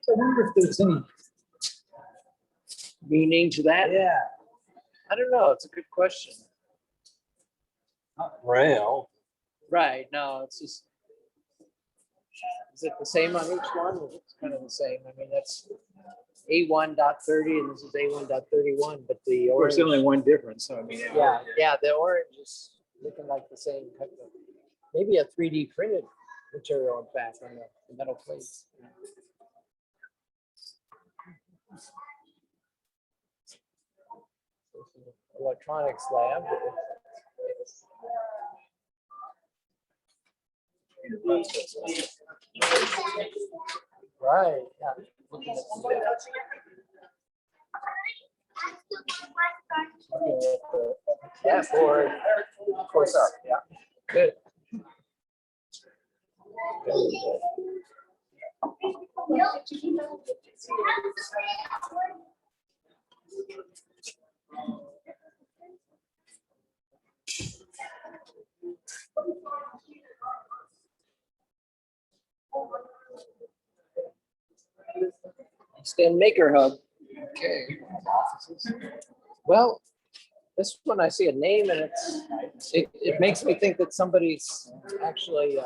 So I wonder if there's any meaning to that. Yeah, I don't know. It's a good question. not rail. Right. No, it's just, is it the same on each one? It's kind of the same. I mean, that's A1.30 and this is A1.31, but the Of course, orange. only one difference, so I mean. Yeah, the orange is looking like the same type of, maybe a 3D printed material in fact on the metal plates. Electronics lab. Right, yeah. Looking at the dashboard. Close up, yeah. Good. Stand Maker Hub. Okay. Well, this one I see a name and it makes me think that somebody's actually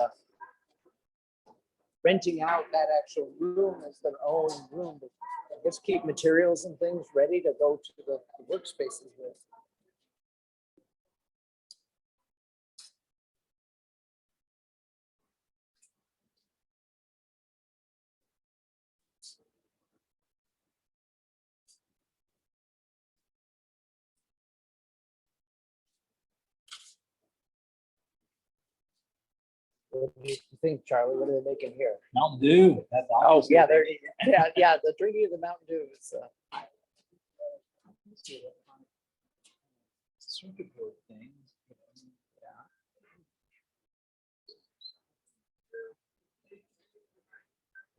renting out that actual room as their own room. To, I guess keep materials and things ready to go to the workspaces with. What do you think, Charlie? What are they making here? Mountain Dew. That's Oh, awesome. yeah, there. Yeah. The drinking of the Mountain Dew is. Circuit board things.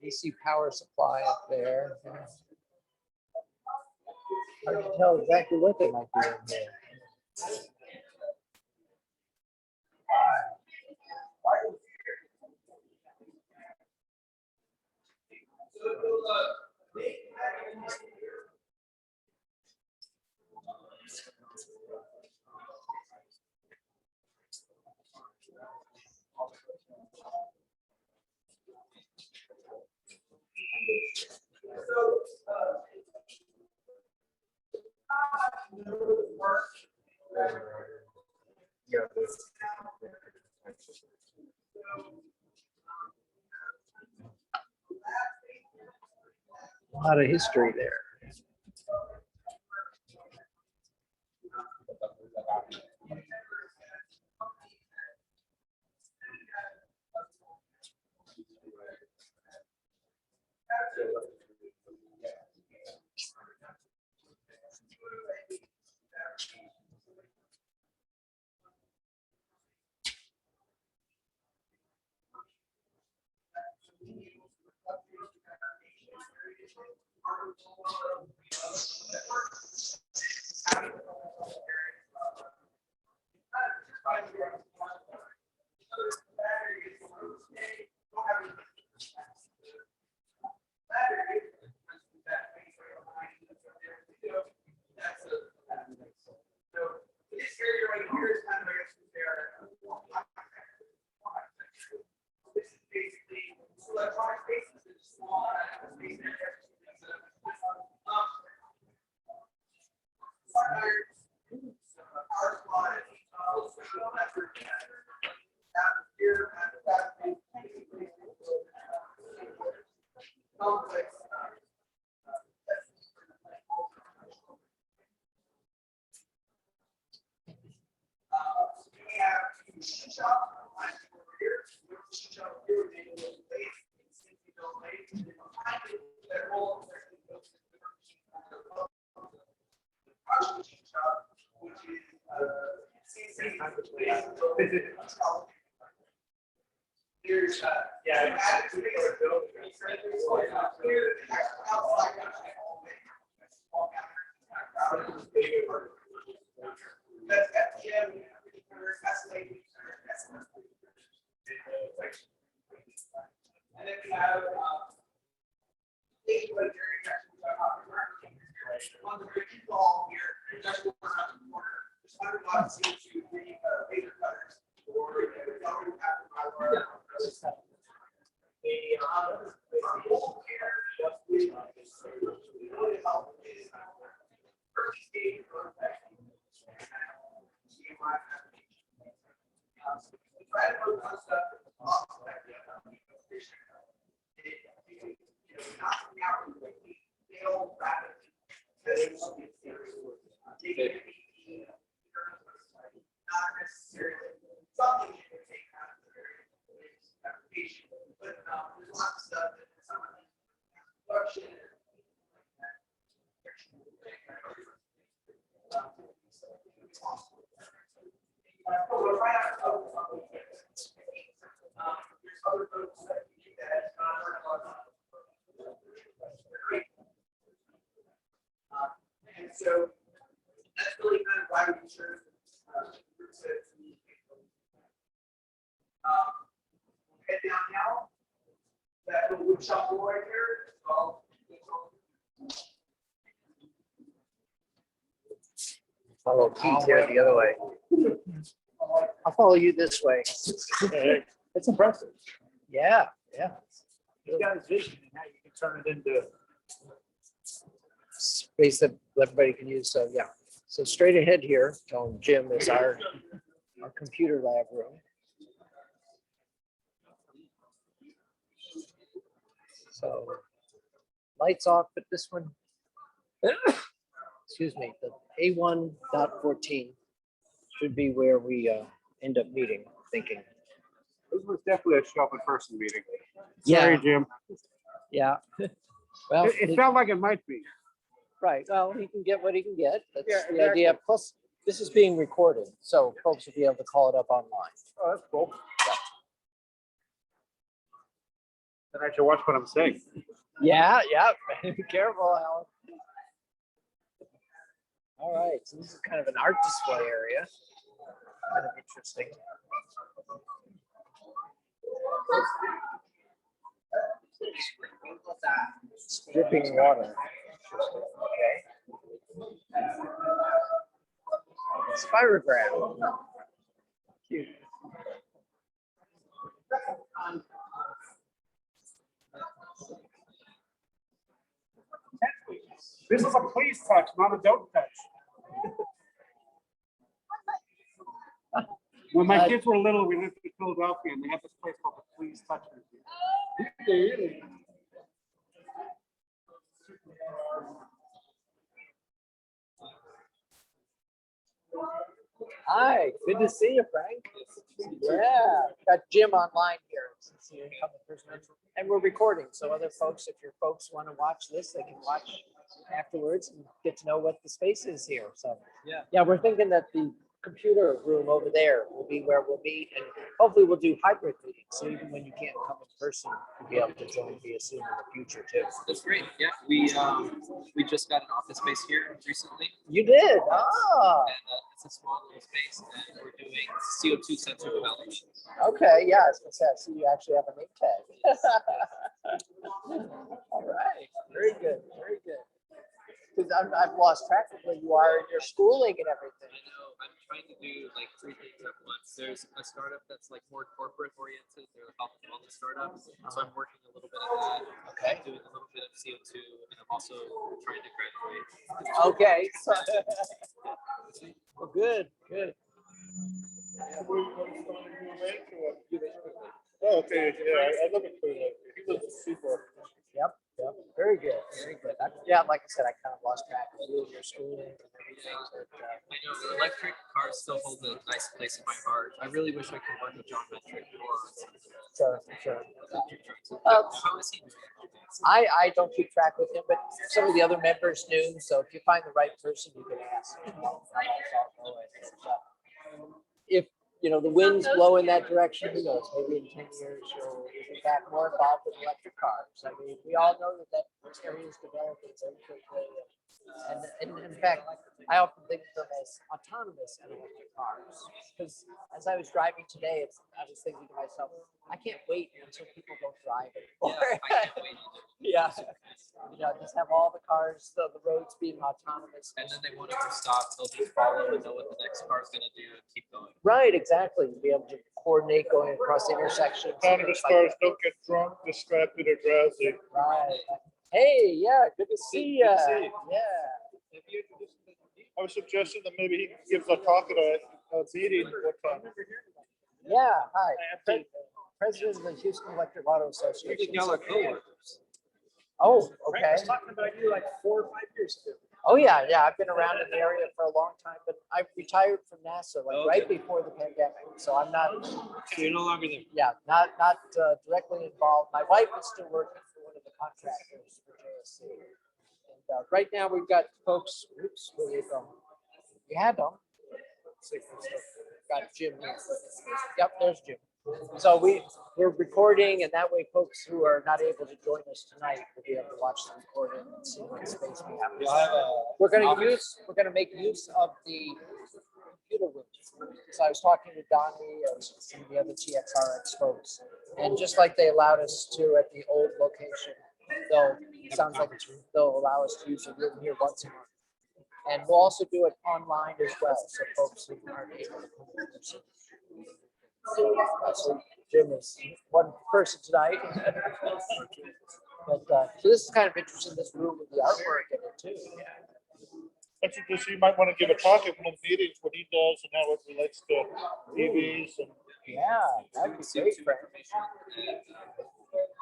AC power supply up there. Hard to tell exactly what they might be in here. A lot of history there. There's, yeah. That's got gym, escalating. And then we have, on the bridge wall here, just one around the corner, there's 100 watts to the laser cutters. Or the whole here, really help is early stage prototype. Try to put some stuff in the box. Knocking out quickly, fail rapidly. Not necessarily something you can take out of the application, but there's lots of stuff that some of the production. There's other folks that do that. And so that's really kind of why we chose head down now. That little wood shop door right there. Follow Pete here the other way. I'll follow you this way. It's impressive. Yeah, yeah. You guys vision and how you can turn it into. Space that everybody can use. So yeah. So straight ahead here, telling Jim is our computer lab room. So lights off, but this one, excuse me, the A1.14 should be where we end up meeting, thinking. This was definitely a show up in person meeting. Yeah. Sorry, Jim. Yeah. Well, It felt like it might be. right. Well, he can get what he can get. That's Yeah, the exactly. idea. Plus, this is being recorded, so folks will be able to call it up online. Oh, that's cool. Then I should watch what I'm saying. Yeah, yeah. Be careful, Alan. All right. So this is kind of an art display area. Kind of interesting. Dripping water. Okay. Spirograph. Cute. This is a please touch, not a don't touch. When my kids were little, we lived in Philadelphia and they had this place called the Please Touch Museum. Hi, good to see you, Frank. Yeah, got Jim online here. Since you're coming person. And we're recording, so other folks, if your folks want to watch this, they can watch afterwards and get to know what the space is here. So yeah, we're thinking that the computer room over there will be where we'll meet, and hopefully we'll do hybrid meetings. So even when you can't come in person, you'll be able to join via Zoom in the future too. That's great. Yeah, we just got an office space here recently. You did? Ah. And it's a small little space, and we're doing CO2 sensor development. Okay, yeah, I was gonna say, I see you actually have a name tag. All right, very good, very good. Because I've lost track of where you are in your schooling and everything. I know. I'm trying to do like 3 things at once. There's a startup that's like more corporate oriented. They're a health and wellness startup. So I'm working a little bit of that. Okay. I'm doing a little bit of CO2, and I'm also trying to graduate. Okay. So, well, good, good. Oh, okay, yeah, I love it. He was super. Yep, yep, very good, very good. Yeah, like I said, I kind of lost track of you and your schooling and everything. But, I know the electric cars still hold a nice place in my heart. I really wish I could work with John Metric more. sure, sure. How is he doing? I don't keep track with him, but some of the other members do. So if you find the right person, you can ask. If the wind's blowing that direction, who knows? Maybe in 10 years you'll be back more involved with electric cars. I mean, we all know that area is developing very quickly. And in fact, I often think of them as autonomous and electric cars. Because as I was driving today, I was thinking to myself, I can't wait until people don't drive anymore. Yeah, I can't wait. Yeah. Just have all the cars, the roads being autonomous. And then they won't ever stop. They'll just follow and know what the next car is going to do and keep going. Right, exactly. Be able to coordinate going across intersections. Autonomous cars don't get drunk, distracted, or drowsy. Right. Hey, yeah, good to see you. Good to see you. Yeah. I was suggesting that maybe he gives a talk at a meeting one time. Yeah, hi. President of the Houston Electric Auto Association. Y'all are coworkers. Oh, okay. talking about you like 4 or 5 years ago. Oh, yeah, I've been around in the area for a long time, but I retired from NASA right before the pandemic. So I'm not, So you're no longer there. yeah, not directly involved. My wife is still working for one of the contractors for JSC. And right now we've got folks, oops, where you go? We had them. Got Jim here. Yep, there's Jim. So we're recording, and that way folks who are not able to join us tonight will be able to watch the recording and see what space we have. We're gonna make use of the computer room. So I was talking to Donnie and some of the other TxRx folks, and just like they allowed us to at the old location, they'll allow us to use the room here once a month. And we'll also do it online as well, so folks who aren't able to come in person. So Jim is one person tonight. But so this is kind of interesting, this room with the artwork in it too. I suggest you might want to give a talk at one of the meetings, what he does and how it relates to EVs and. Yeah, that'd be great, Frank.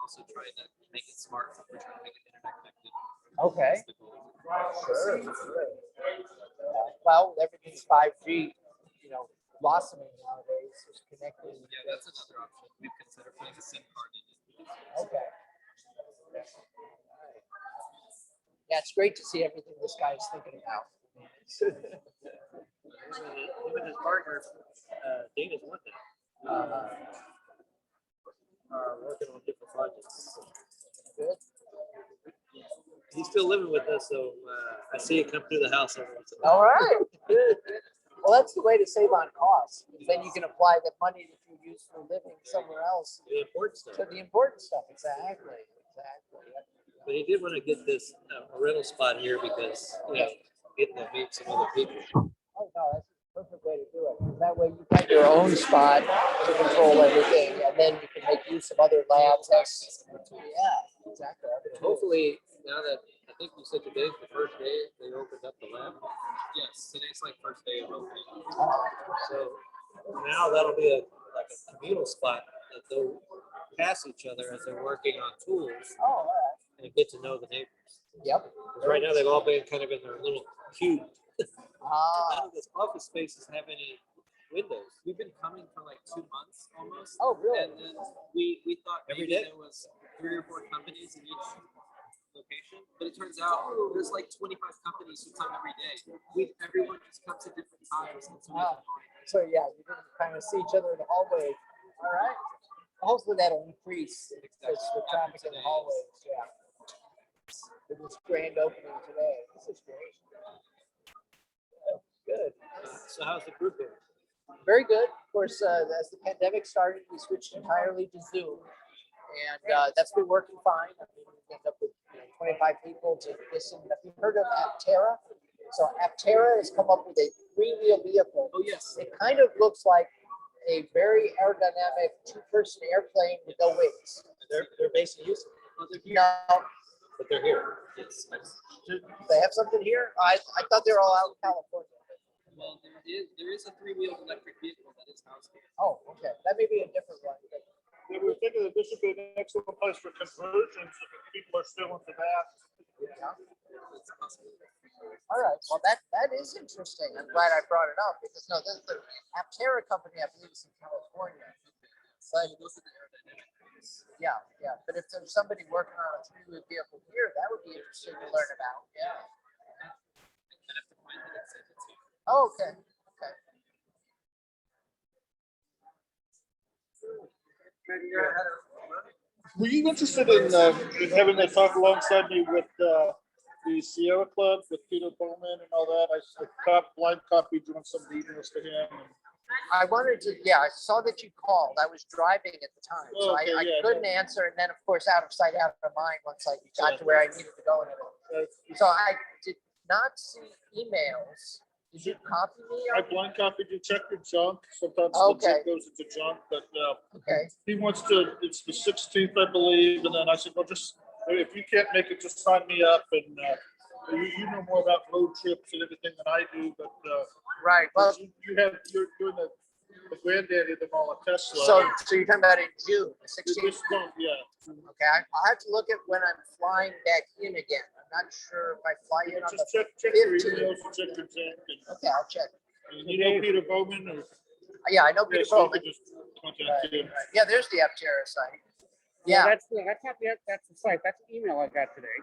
Also trying to make it smart. We're trying to make it internet connected. Okay. Sure. Well, everything's 5G, blossoming nowadays, it's connected. Yeah, that's another option. We've considered putting a SIM card in it. Okay. Yeah, it's great to see everything this guy's thinking about. Him and his partner, Dana's one now. Working on different projects. Good. He's still living with us, so I see it come through the house every once in a All while. right. Good. Well, that's the way to save on costs. Then you can apply the money that you use for living somewhere else The important stuff. to the important stuff. Exactly. But he did want to get this rental spot here because, getting to meet some other people. Oh, no, that's the perfect way to do it. That way you got your own spot to control everything, and then you can make use of other labs. Yeah, exactly. Hopefully, now that I think you said today's the first day they opened up the lab. Yes, today's like first day of opening. So now that'll be like a communal spot that they'll pass each other as they're working on tools Oh, all right. and get to know the neighbors. Yep. Because right now they've all been kind of in their little cube. Ah. None of this office spaces have any windows. We've been coming for like 2 months almost. Oh, really? And then we thought Every maybe day. there was 3 or 4 companies in each location, but it turns out there's like 25 companies who come every day. Everyone just comes at different times. And so we Ah. So yeah, you can kind of see each other in the hallway. All right. Hopefully that'll increase the traffic in the hallways. Yeah. It was grand opening today. This is great. Good. So how's the group doing? Very good. Of course, as the pandemic started, we switched entirely to Zoom, and that's been working fine. I mean, we end up with 25 people to listen. Have you heard of HEAA? So HEAA has come up with a 3-wheel vehicle. Oh yes. It kind of looks like a very aerodynamic 2-person airplane with no wings. They're based in Houston, No, but they're here. Yes. do they have something here? I thought they were all out in California. Well, they're There is a three-wheeled electric vehicle that is housed here. Oh, okay, that may be a different one. but- Yeah, we're thinking that this would be an excellent place for conversions if people are still into that. It's possible. All right, well, that is interesting. I'm glad I brought it up because no, the Aptera company, I believe, is in California. But Those are the aerodynamic things. yeah, but if there's somebody working on a three-wheel vehicle here, that would be interesting to learn about. Yeah. I'd have to find it and send it to you. Oh, okay. Okay. Were you interested in having that talk alongside me with the Sierra Club with Peter Bowman and all that? Blind copied you on some of the emails to him. I wanted to, yeah, I saw that you called. I was driving at the time, so Okay, I yeah, couldn't answer. And then, of course, out of sight, out of mind once I got to where I needed to go and everything. So I did not see emails. Did you copy me? I blind copied you, check your junk. Sometimes the Okay. zip goes into junk, but Okay. he wants to, it's the 16th, I believe. And then I said, well, just, if you can't make it, just sign me up. And you know more about road trips and everything than I do, but Right. Well, you're doing the granddaddy of them all at Tesla. so you're talking about in June, the This 16th. month, yeah. Okay. I'll have to look at when I'm flying back in again. I'm not sure if I fly in on the. Just check your 15th. emails and check your junk. Okay, I'll check. And you know Peter Bowman or? Yeah, I know Peter Yeah, so you Bowman. could just contact Right, him. right. Yeah, there's the Aptera site. No, Yeah. that's not that's the site. That's the email I got today.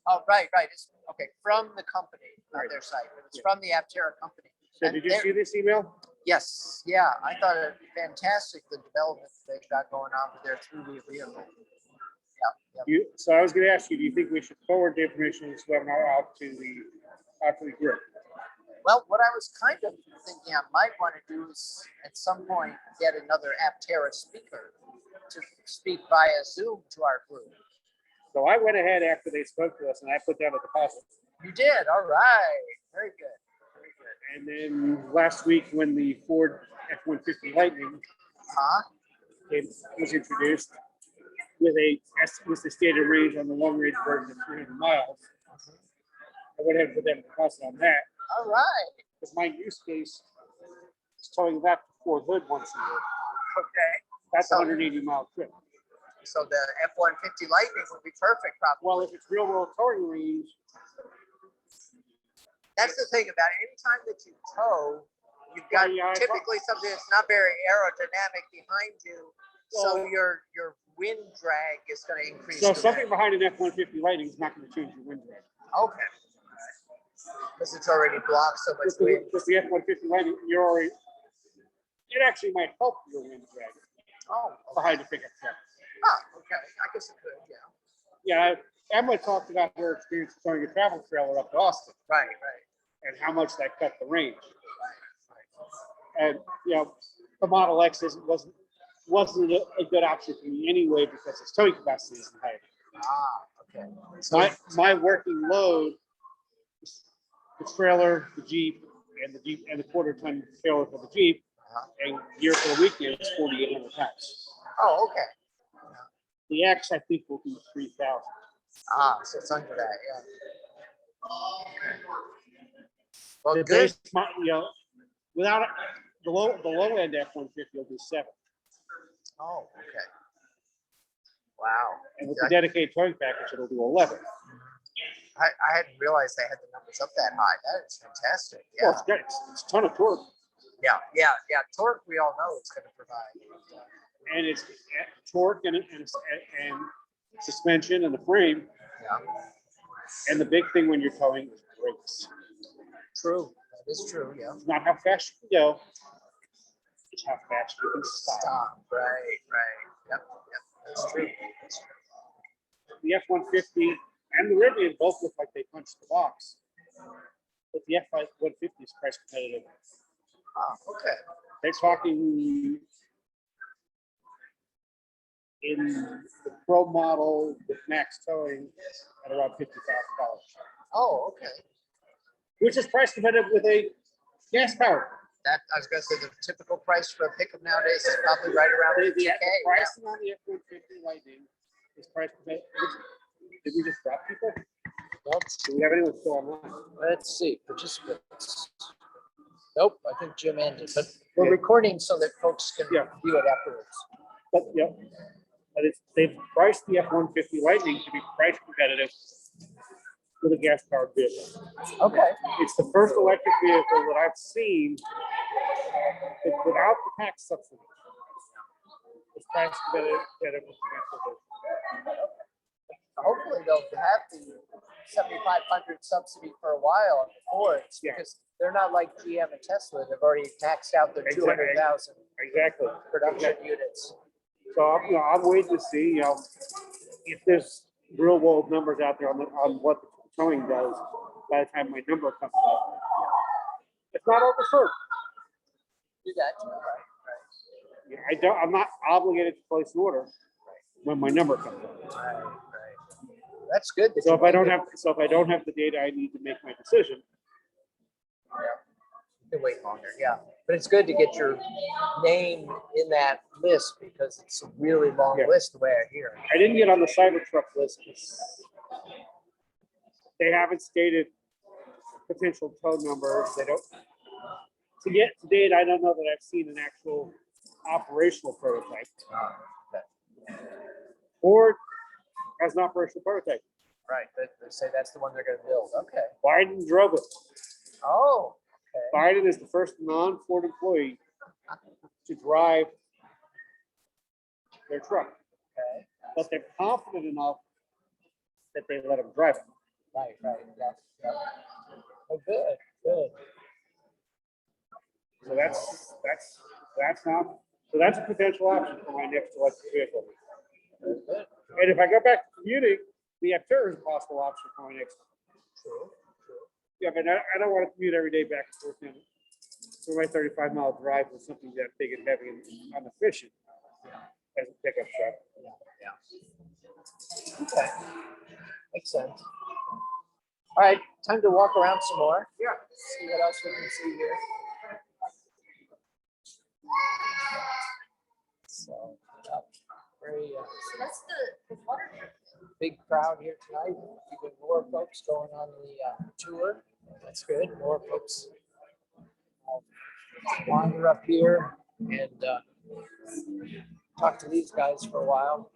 Oh, right. It's okay from the company, not their site, but it's from the Aptera company. So And did you they're- see this email? Yes. Yeah, I thought it fantastic the development they got going on with their three-wheel vehicle. Yeah. So I was going to ask you, do you think we should forward the information of this webinar out to the group? Well, what I was kind of thinking I might want to do is at some point get another Aptera speaker to speak via Zoom to our group. So I went ahead after they spoke to us and I put down a deposit. You did. All right. Very good. Very good. And then last week when the Ford F-150 Lightning Huh? was introduced with the stated range on the long range version of 300 miles, I went ahead and put them a deposit on that All right. because my use case is towing that to Fort Hood once a year. Okay. That's a So- 180-mile trip. So the F-150 Lightning would be perfect, probably. Well, if it's real world towing range, That's the thing about it. Anytime that you tow, you've got Yeah, typically something that's not very aerodynamic behind you. So your wind drag is going to increase. so something dramatically. behind an F-150 Lightning is not going to change your wind drag. Okay. Because it's already blocked so much wind. Because the F-150 Lightning, it actually might help your wind drag Oh, behind the pickup truck. oh, okay. I guess it could, yeah. Yeah, Emma talked about her experience towing a travel trailer up to Austin Right. and how much that cut the range. And the Model X wasn't a good option for me anyway because its towing capacity isn't high. Okay. So, My working load, the trailer, the Jeep, and the quarter-ton trailer for the Jeep, and gear for the weekend is 4,800 pounds. oh, okay. The X, I think, will be 3,000. So it's under that, yeah. Well, The good. base, without the low end F-150 will be 7, Oh, okay. Wow. and with the dedicated towing package, it'll do 11. I hadn't realized they had the numbers up that high. That is fantastic. Well, Yeah. it's got it's a ton of torque, Yeah. Torque, we all know it's going to provide. and it's torque and suspension and the frame. Yeah. And the big thing when you're towing is brakes. True. That is true. Yeah. It's not how fast you can go, it's how fast you can stop. Stop. Right. Yep. That's true. The F-150 and the Rivian both look like they punched the box, but the F-150 is price competitive. Okay. They're talking in the Pro model with max towing at around $50,000, Oh, okay. which is price competitive with a gas powered. That I was going to say the typical price for a pickup nowadays is probably right around The 50K. pricing on the F-150 Lightning is price competitive. Did we just drop people? Well, Do we have anyone still online? let's see. Participants. Nope, I think Jim ended, but we're recording so that folks can Yeah. view it afterwards. But, yeah. But they've priced the F-150 Lightning to be price competitive with a gas powered vehicle. Okay, It's the first electric vehicle that I've seen that's without the tax subsidy. It's price competitive with transportation. hopefully they'll have the 7,500 subsidy for a while on the Fords, Yeah. because they're not like GM and Tesla. They've already maxed out their Exactly. 200,000 Exactly. production units. So I'm waiting to see, if there's real world numbers out there on what the towing does by the time my number comes up. It's not oversold. Do that too, right? I'm not obligated to place an order when my number comes up. Right. That's good. that So you if I don't can have the data I need to make my decision, wait longer, yeah. But it's good to get your name in that list because it's a really long Yeah. list the way I hear it. I didn't get on the Cybertruck list. They haven't stated potential tow numbers. They don't. To get to date, I don't know that I've seen an actual operational prototype. Ford has an operational prototype. Right, but they say that's the one they're gonna build. Okay. Biden drove it. Oh, okay. Biden is the first non-Ford employee to drive their truck, Okay. but they're confident enough that they let him drive it. Right, yeah. Oh, good. So that's not, so that's a potential option for my next electric vehicle. And if I go back to commuting, the F-Terra is a possible option for my next. True. Yeah, but I don't want to commute every day back and forth. For my 35-mile drive with something that big and heavy and inefficient as a pickup truck. Yeah. Okay. Makes sense. All right, time to walk around some more. Yeah. See what else we can see here. So, very So that's the water trip. big crowd here tonight. Even more folks going on the tour. That's good. More folks wander up here and talk to these guys for a while.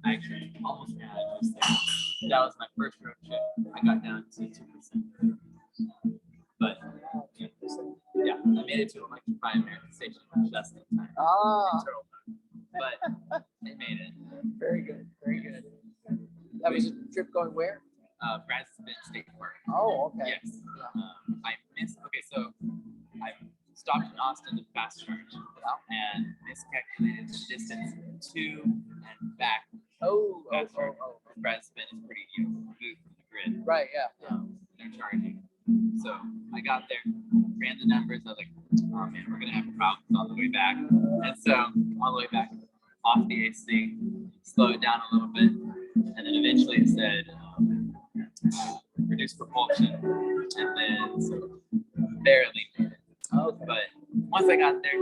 I actually almost ran out of juice there. That was my first road trip. I got down to 2%. But yeah, I made it to Electrify American Station just in time. Ah, But I made it. very good. That was a trip going where? Bradson State Park. Oh, okay. Yes. I missed. Okay, so I stopped in Austin to fast charge and miscalculated the distance to and back. Fast charge. Bradson is pretty removed from the grid. Right, yeah. They're charging. So I got there, ran the numbers. I was like, oh man, we're gonna have problems on the way back. And so on the way back, off the AC, slow it down a little bit, and then eventually it said reduce propulsion, and then so barely made it. Okay. But once I got there,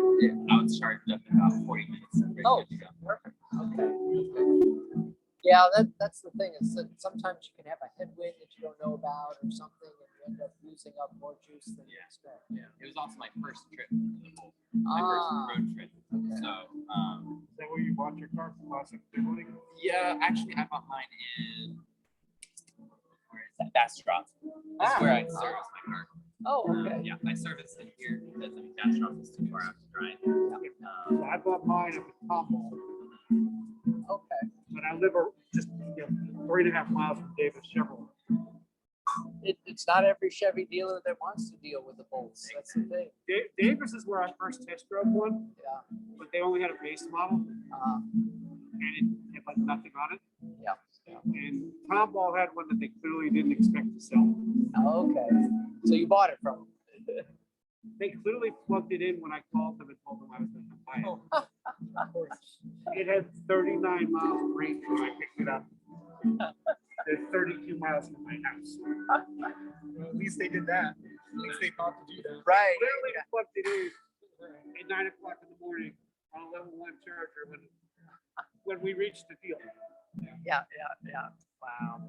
I was charged up in about 40 minutes. Oh, perfect. Okay. Yeah, that's the thing. Is that sometimes you can have a headwind that you don't know about or something, and you end up using up more juice than you expect. Yeah, it was also my first trip, my first road trip. Okay. So, Is that where you bought your car from Classic Mobility? yeah, actually, I bought mine in where is that? Bastrop. That's where I service my car. Oh, okay. Yeah, I service it here because Bastrop is too far out to drive. So I bought mine up in Tomball, Okay. but I live just 3.5 miles from Davis Chevrolet. It's not every Chevy dealer that wants to deal with the bolts. That's the thing. Davis is where I first test drove one, Yeah. but they only had a base model and it had like nothing on it. Yeah. And Tomball had one that they clearly didn't expect to sell. Okay. So you bought it from them. They clearly plugged it in when I called them and told them I was going to buy it. It had 39 miles of range when I picked it up. There's 32 miles from my house. Well, at least they did that. At least they thought to do that. Right. Literally plugged it in at 9 o'clock in the morning on a level 1 charger when we reached the field. Yeah. Wow.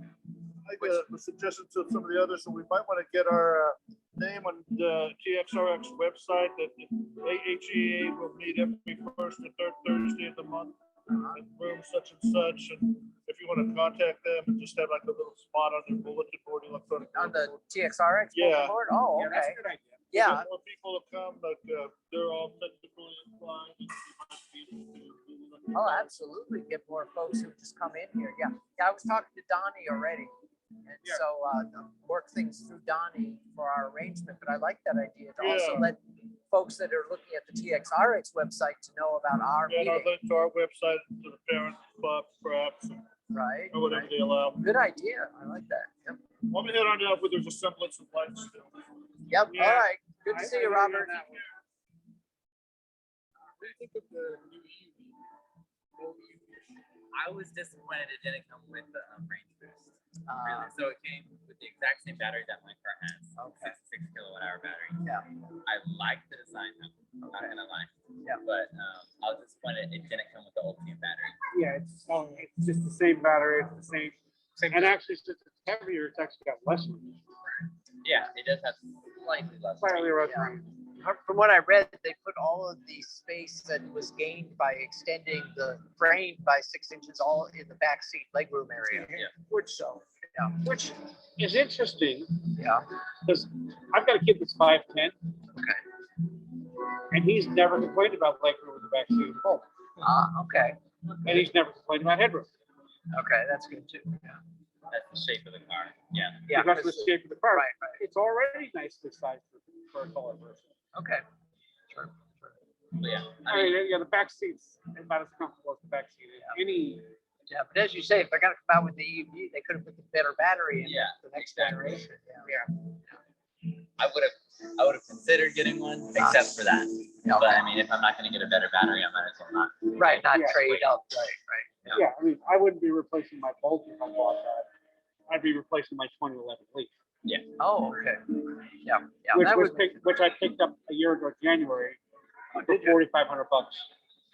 I got a suggestion to some of the others, so we might want to get our name on the TxRx website that the HEAA will meet every first and third Thursday of the month in room such and such. And if you want to contact them and just have like a little spot on their bulletin board, electronic. On the bulletin board. TxRx Yeah. board? Oh, Yeah, that's a okay. good idea. Yeah, More people will come, like they're all technically inclined. And you might be able to- oh, absolutely. Get more folks who just come in here. Yeah, yeah. I was talking to Donnie already. And Yeah. so work things through Donnie for our arrangement, but I like that idea to also Yeah. let folks that are looking at the TxRx website to know about our Yeah, and I'll meeting, link to our website, to the parent club, perhaps, right? or whatever Right. they allow. Good idea. I like that. Yep. Let me head on down where there's a semblance of lights still. Yep. Yeah. All right. Good to see you, Robert. What do you think of the new EV? I was disappointed it didn't come with the range boost. Really. So it came with the exact same battery that my car has. Okay. 66 kilowatt hour battery. Yeah. I like the design though. I'm not gonna lie. Yeah. But I was disappointed it didn't come with the Ultium battery. Yeah, it's just the same battery, it's the same, and actually, since it's heavier, it's actually got less range. Yeah, it does have slightly less. Slightly range. less range. From what I read, they put all of the space that was gained by extending the frame by 6 inches all in the backseat legroom area. Yeah. Which is interesting, Yeah. because I've got a kid that's 5'10", Okay. and he's never complained about legroom in the backseat of the boat, Okay. and he's never complained about headroom. Okay. That's good too. Yeah. That's the shape of the car. Yeah. Yeah. Because that's the shape of the car. Right. Right. It's already nicely sized for a taller person. Okay. Sure. But yeah. I mean, yeah, the back seat's about as comfortable as the back seat is. Any, Yeah, but as you say, if they're gonna come out with the EV, they could have put the better battery in Yeah, the next exactly. generation. Yeah. I would have considered getting one except for that. Yeah. But I mean, if I'm not going to get a better battery, I might as well not. Right, not Yeah. trade up. Right. yeah, I mean, I wouldn't be replacing my Bolt if I bought that. I'd be replacing my 2011 Leaf, Oh, okay. Yeah. Yeah. which That was was which I picked up a year ago, January, for $4,500.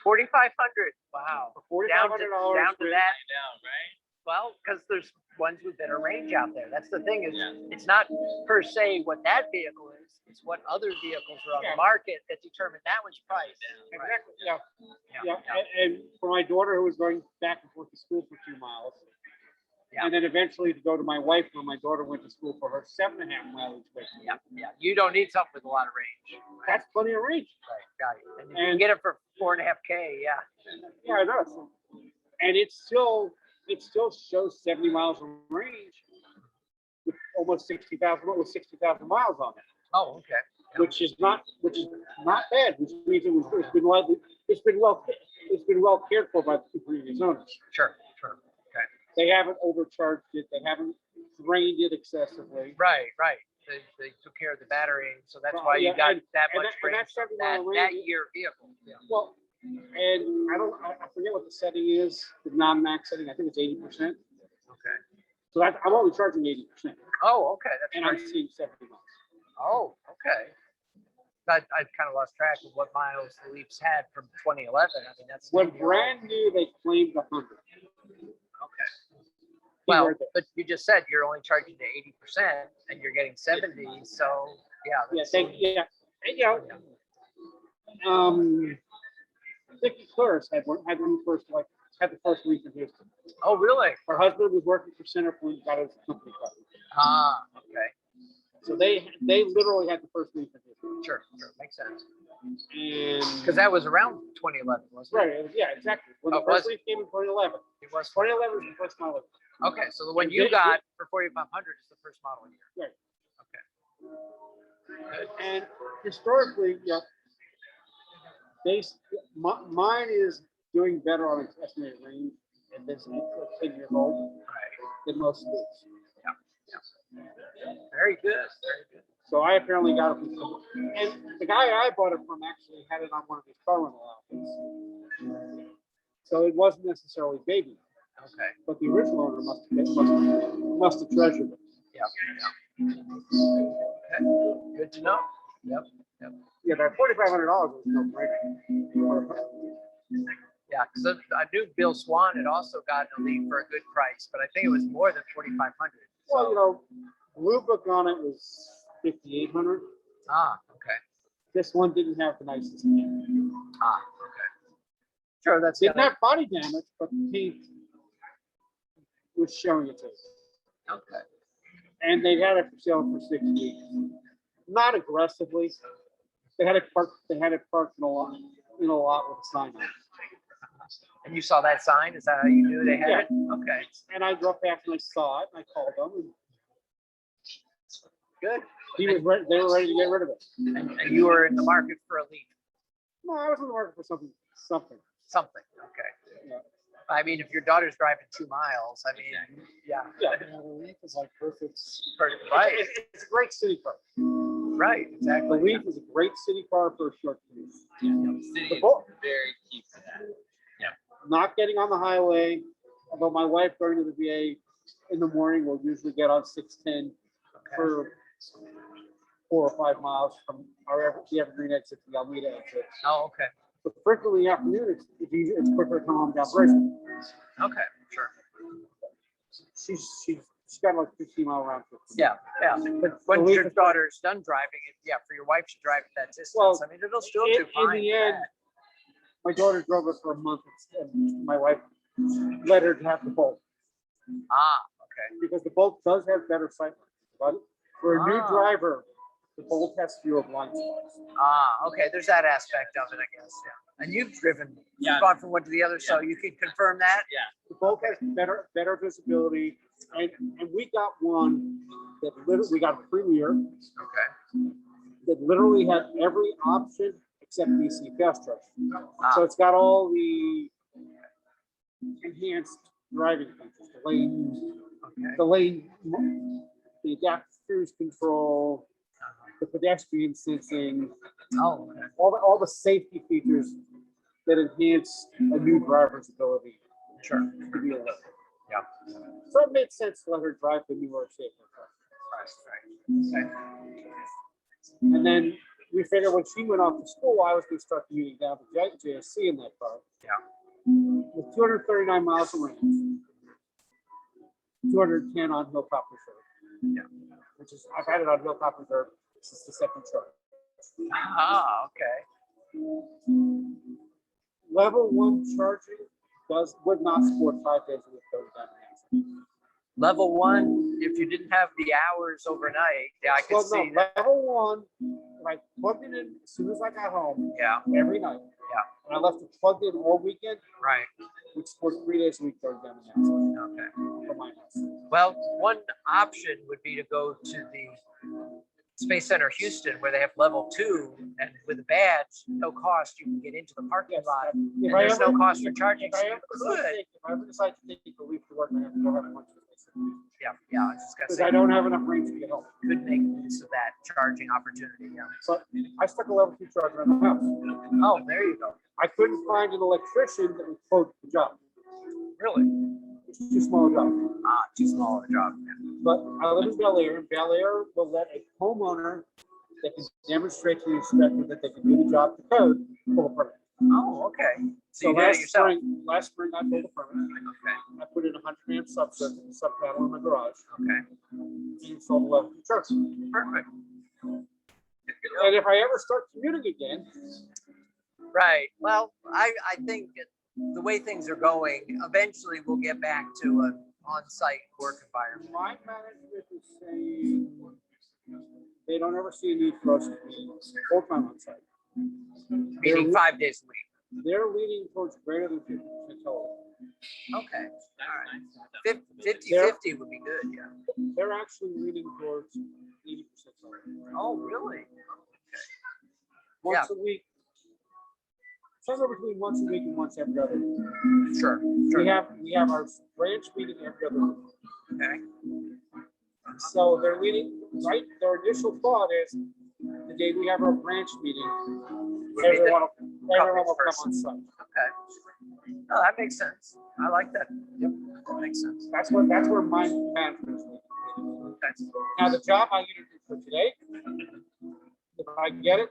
4,500. Wow. For Down $4,500 to with- that. I know, right? Well, because there's ones with better range out there. That's the thing is, Yeah. it's not per se what that vehicle is. It's what other vehicles are on Yeah. the market that determine that one's price. Right. Exactly. Yeah. Yeah. Yeah. And for my daughter who was going back and forth to school for 2 miles, Yeah. and then eventually to go to my wife when my daughter went to school for her 7.5 mile each way. Yeah. Yeah. You don't need something with a lot of range. That's plenty of range. Right. Got it. And you can And- get it for 4.5K. Yeah. Yeah, I know. And it still shows 70 miles of range with almost 60,000 miles on it, Oh, okay. which is not bad, which means it's been well cared for by the 2 previous owners. Sure. They haven't overcharged it, they haven't drained it excessively. Right. They took care of the battery, so that's Well, why you yeah, got and- that and much that- and range that's from 70 that mile range. year vehicle. Yeah. Well, and I forget what the setting is, the non-max setting, I think it's 80%. Okay. So I'm only charging 80%, Oh, okay. That's and I'm great. seeing 70 miles. Oh, okay. I kind of lost track of what miles the Leafs had from 2011. I mean, that's When 10 year old. brand new, they claimed 100. Okay. Well, Keyword there. but you just said you're only charging to 80% and you're getting 70. So yeah. Yeah, and, you know, Vicky Claris had the first week in Houston. Oh, really? Her husband was working for Centerpoint, got his company car. Okay. So they literally had the first week in Houston. Sure. Makes sense. And Because that was around 2011, wasn't it? right, yeah, exactly. When the Oh, first was week came in 2011, It was 2011 was the first model. Okay, so the one And you they- got for 4,500 is the first model year. Right. Okay. And historically, yeah, mine is doing better on its estimated range, and this is 10 years old than most of these. Very good. So I apparently got it from someone. And the guy I bought it from actually had it on one of his car rental outfits. So it wasn't necessarily baby, Okay. but the original owner must have treasured it. Yeah. Okay. Good to know. Yep. Yeah, that $4,500 was no brainer. Yeah, because I knew Bill Swan had also gotten a Leaf for a good price, but I think it was more than 4,500. Well, So- you know, Blue Book on it was 5,800. Okay. This one didn't have the nicest paint. Okay. Sure, that's Didn't gonna, have body damage, but the paint was showing its age. okay. And they had it for sale for 6 weeks. Not aggressively. They had it parked. They had it parked in a lot with a sign on it. And you saw that sign? Is that how you knew they had Yeah. it? Okay, And I drove past and I saw it and I called them. And good. he was ready. They were ready to get rid of it. And you were in the market for a leaf, No, I was in the market for something. something, okay. Yeah. I mean, if your daughter's driving 2 miles, I mean, yeah. Yeah. The Leaf is like perfect. Right, It's a great city car. right, The exactly. Leaf is a great city car for a short commute. The city The is Bull- very key for that. Not getting on the highway, although my wife going to the VA in the morning will usually get on 610 for 4 or 5 miles from the Evergreen exit to the Alameda exit. Oh, okay, But frequently in the afternoon, it's quicker to come home down Bryson. okay, sure. She's got like 15-mile round trip. Yeah, yeah. But when Leaf your is- daughter's done driving, yeah, for your wife to drive at that distance, Well, I mean, it'll still in do fine. the for end, that. my daughter drove it for a month and my wife let her have the Bolt Okay, because the Bolt does have better sight lines. But for a new Ah. driver, the Bolt has fewer blind spots. okay, there's that aspect of it, I guess, yeah. And you've driven, Yeah. gone from one to the other, so you can confirm that? The Bolt has better visibility, and we got one that literally, we got a Premier Okay. that literally had every option except DC fast charge. So Ah, it's got all the enhanced driving features, okay. the adaptive cruise control, the pedestrian sensing, Oh, okay. all the safety features that enhance a new driver's ability Sure. to be alert. Yeah. So it made sense to let her drive the newer, safer car. Right, right. Okay. And then we figured when she went off to school, I was going to start commuting down to JSC in that car. Yeah. With 239 miles of range, 210 on Hilltop Reserve. Yeah. Which is, I've had it on Hilltop Reserve since the second charge. Okay. Level 1 charging would not support 5 days a week. Level 1, if you didn't have the hours overnight, yeah, I could Well, see no, that. level 1, I plugged it in as soon as I got home Yeah, every night. Yeah. And I left it plugged in all weekend, right. which supports 3 days a week during down the house Okay. for my house. Well, one option would be to go to the Space Center Houston, where they have level 2, and with a badge, no cost, you can get into the parking Yes, lot. if And I there's no ever- cost for charging, If so I you ever decide to could. take- if I ever decide to take the leave to work, I have to go have lunch. Yeah, yeah, I was just gonna Because say, I don't have enough range to get home. could make use of that charging opportunity, yeah. So I stuck a level 2 charger in the house. Oh, there you go. I couldn't find an electrician that would quote the job. Really? It's too small a job. Too small a job. Yeah. But I live in Bel Air, and Bel Air will let a homeowner that can demonstrate to the inspector that they can do the job to code pull a permit. Oh, okay. So you did it yourself? Last spring I pulled a permit. Okay, I put in a 100 amp sub panel in my garage okay. and installed a level 2 charger. Perfect. And if I ever start commuting again, Right. Well, I think the way things are going, eventually we'll get back to an on-site work environment. my management is saying they don't ever see a need for us to be full-time on site. Meaning 5 days a week. They're leaning towards greater than 50% total. Okay, all right. 50-50 would be good, yeah. They're actually leaning towards 80% total. Oh, really? Once a week. Somewhere between once a week and once every other week. Sure, We have our branch meeting every other week. Okay. So they're leaning, right, their initial thought is the day we have our branch meeting, everyone will come on site. Okay. Oh, that makes sense. I like that. Yep, that makes sense. That's where my management is leaning. Okay. Now, the job I need to do for today, if I get it,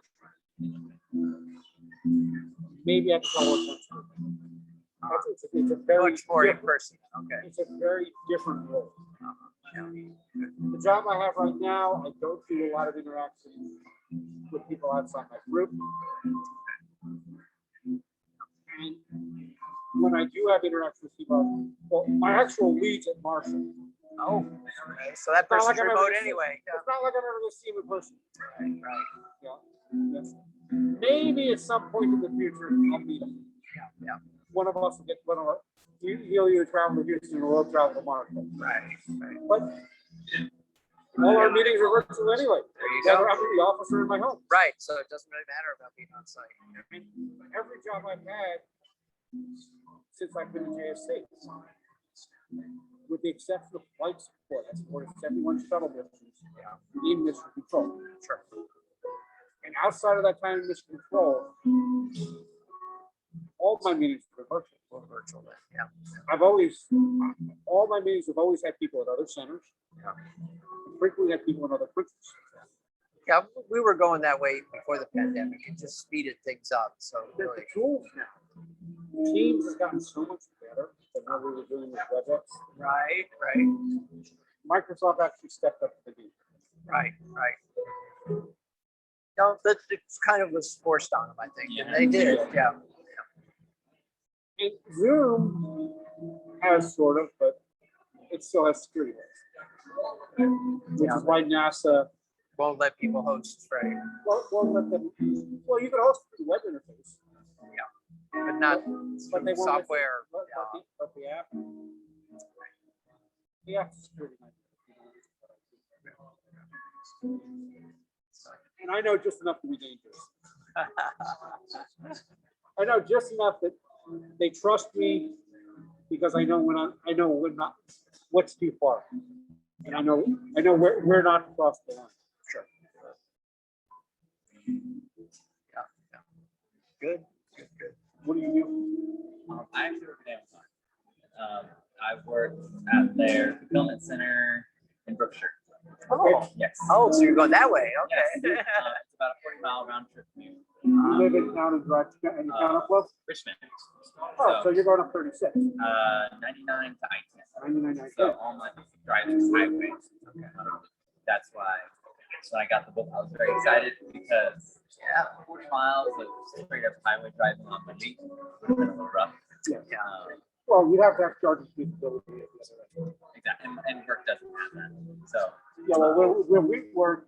maybe I can go work once a week. It's a very Much more in different, person. Okay. it's a very different role. Yeah. The job I have right now, I don't do a lot of interaction with people outside my group. And when I do have interactions with people, well, my actual leads at Marshall. Oh, okay. So that It's not like person's I'm remote ever- anyway. It's not like I'm ever gonna see him in person. Right. Yeah. Yes. Maybe at some point in the future, I'll meet him. Yeah. One of us will get one of us. He'll either travel to Houston or we'll travel to Marshall. Right. But all our meetings are virtual anyway. There you Whether go. I'm in the office or in my home. Right. So it doesn't really matter about being on site. And every job I've had since I've been in JSC, with the exception of flight support, I supported 71 shuttle missions in mission control. Sure. And outside of that time in mission control, all my meetings were virtual. Or virtual then. Yeah. All my meetings have always had people at other centers. Yeah. Frequently had people in other countries. Yeah. We were going that way before the pandemic. It just speeded things up. So The really. tools now, Teams has gotten so much better than what we were doing with WebEx. Right. Right. Microsoft actually stepped up to the game. Right. Right. No, it kind of was forced on them, I think. And they did. Yeah. And Zoom has sort of, but it still has security layers. Which is why NASA Won't let people host, right? won't let them. Well, you can host the web interface, But not but they won't let you- software. But the app. The app is security. And I know just enough to be dangerous. I know just enough that they trust me because I know when not what's too far, and I know where not to cross the line. Sure. Yeah. Good. Good. What do you do? I actually work at Amazon. I've worked at their fulfillment center in Brookshire. Oh. Yes. Oh, so you're going that way? Okay. Yes. It's about a 40-mile round trip for me. You live in town and drive and you town up Club? Richmond. Oh, so you're going up 36. 99 to I-10. 99. So all my driving highways. Okay. That's why when I got the book, I was very excited because 40 miles of straight up highway driving on the week would have been a little rough. Yeah. Well, you'd have to have charging capability. Exactly. And work doesn't have that. So Yeah, well, when we work,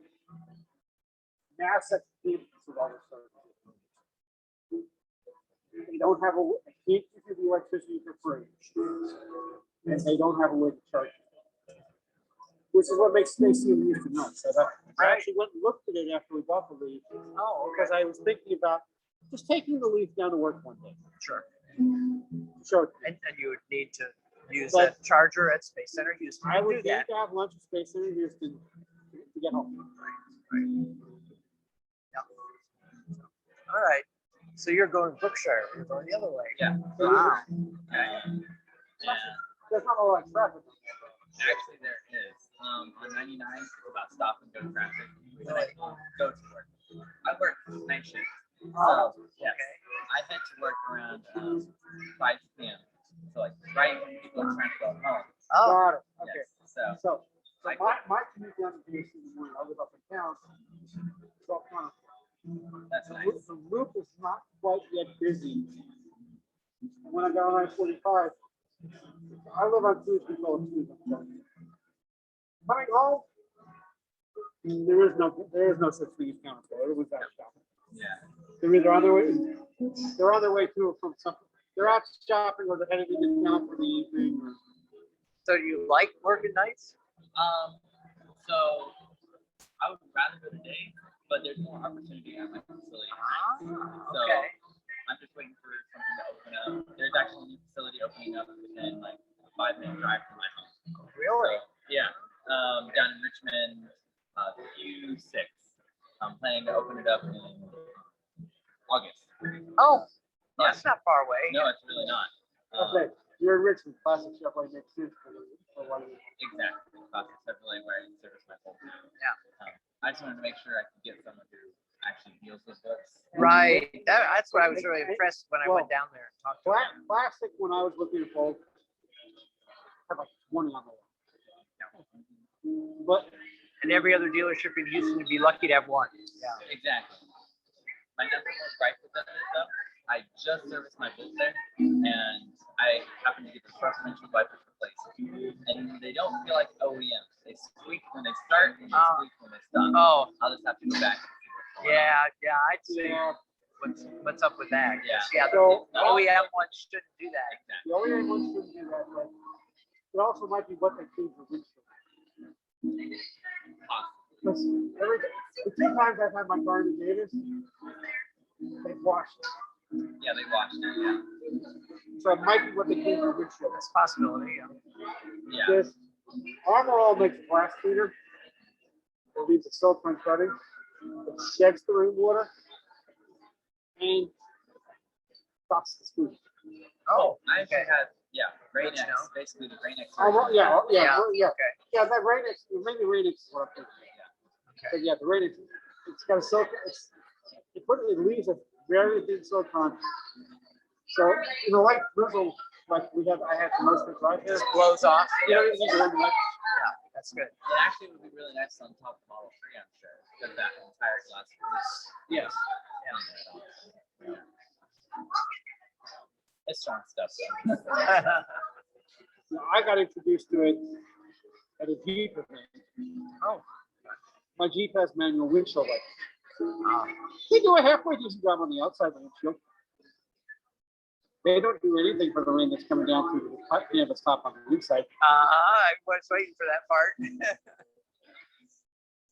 NASA can't provide a service. They don't have they can't give you the electricity for free. And they don't have a way to charge you. Which is what makes Stacy and Houston nuts. I actually went and looked at it after we bought the Leaf. Oh, Because I was thinking about just taking the Leaf down to work one day. Sure. Sure. And you would need to use But- that charger at Space Center Houston. I to would do need that. to have lunch at Space Center Houston to get home. All right. So you're going Brookshire. You're going the other way. yeah. Wow. And There's not a lot of traffic. actually there is. On 99, it's about stop and go traffic. When I go to work. I work night shift. So yes, I had to work around 5 p.m. So like right when people are trying to go home. Oh, Got it. Okay. Yes. So my commute down to Houston in the morning, I live up in town. So kind of, That's the nice. loop is not quite yet busy. And when I got on I-45, I live on Tuesday, coming home, there is no such thing as counterfeit. Everyone's out shopping. Yeah. They're either on their way, they're on their way to or from something. They're out shopping or they're heading into town for the evening. so do you like working nights? So I would rather go the day, but there's more opportunity at my facility. So Okay. I'm just waiting for something to open up. There's actually a new facility opening up within like a 5-minute drive from my home. Really? Yeah. Down in Richmond, Q6. I'm planning to open it up in August. Oh, Yeah. that's not far away. No, it's really not. Okay, you're in Richmond, classic chef, right next to. Exactly. Classic Chevrolet where I service my whole time. Yeah. I just wanted to make sure I could get someone who actually deals with books. Right. That's what I was really impressed when I went down there and talked to them. Classic, when I was looking at both, had like 20 on the line. But And every other dealership in Houston would be lucky to have one. Yeah, exactly. My number one gripe with them is though, I just serviced my boat there, and I happen to get the front windshield wipers replaced, and they don't feel like OEMs. They squeak when they start, and they squeak when they stop. Oh, I'll just have to go back. yeah, I'd say what's up with that? Yeah. Yeah, So- the OEM ones shouldn't do that. Exactly. the only ones shouldn't do that, but it also might be what they clean for windshield. Because the 2 times I've had my car in Davis, they've washed it. Yeah, they watched it. Yeah. So it might be what they clean for windshield. That's a possibility. Yeah. Yeah. This Armor All makes a glass cleaner. It leaves the soap when cutting. It sheds the rainwater and stops the squeak. Oh, I actually okay. had Rain-X, you know. basically the Rain-X. Armor, version. yeah. Okay. Yeah, that Rain-X, maybe Rain-X is what I'm thinking. But yeah, the Rain-X, it's got a silk, it leaves a very thin silicone. So, like drizzle, like I had some most of it right here. Just blows off. You know, you can like, Yeah, that's good. It actually would be really nice on top of Model 3, I'm sure, because that entire glass release. Yes. Yeah. It's strong stuff. I got introduced to it at a Jeep event. Oh. My Jeep has manual windshield wipers. They do a halfway decent job on the outside of the windshield. They don't do anything for the rain that's coming down through the canvas top on the inside. I was waiting for that part.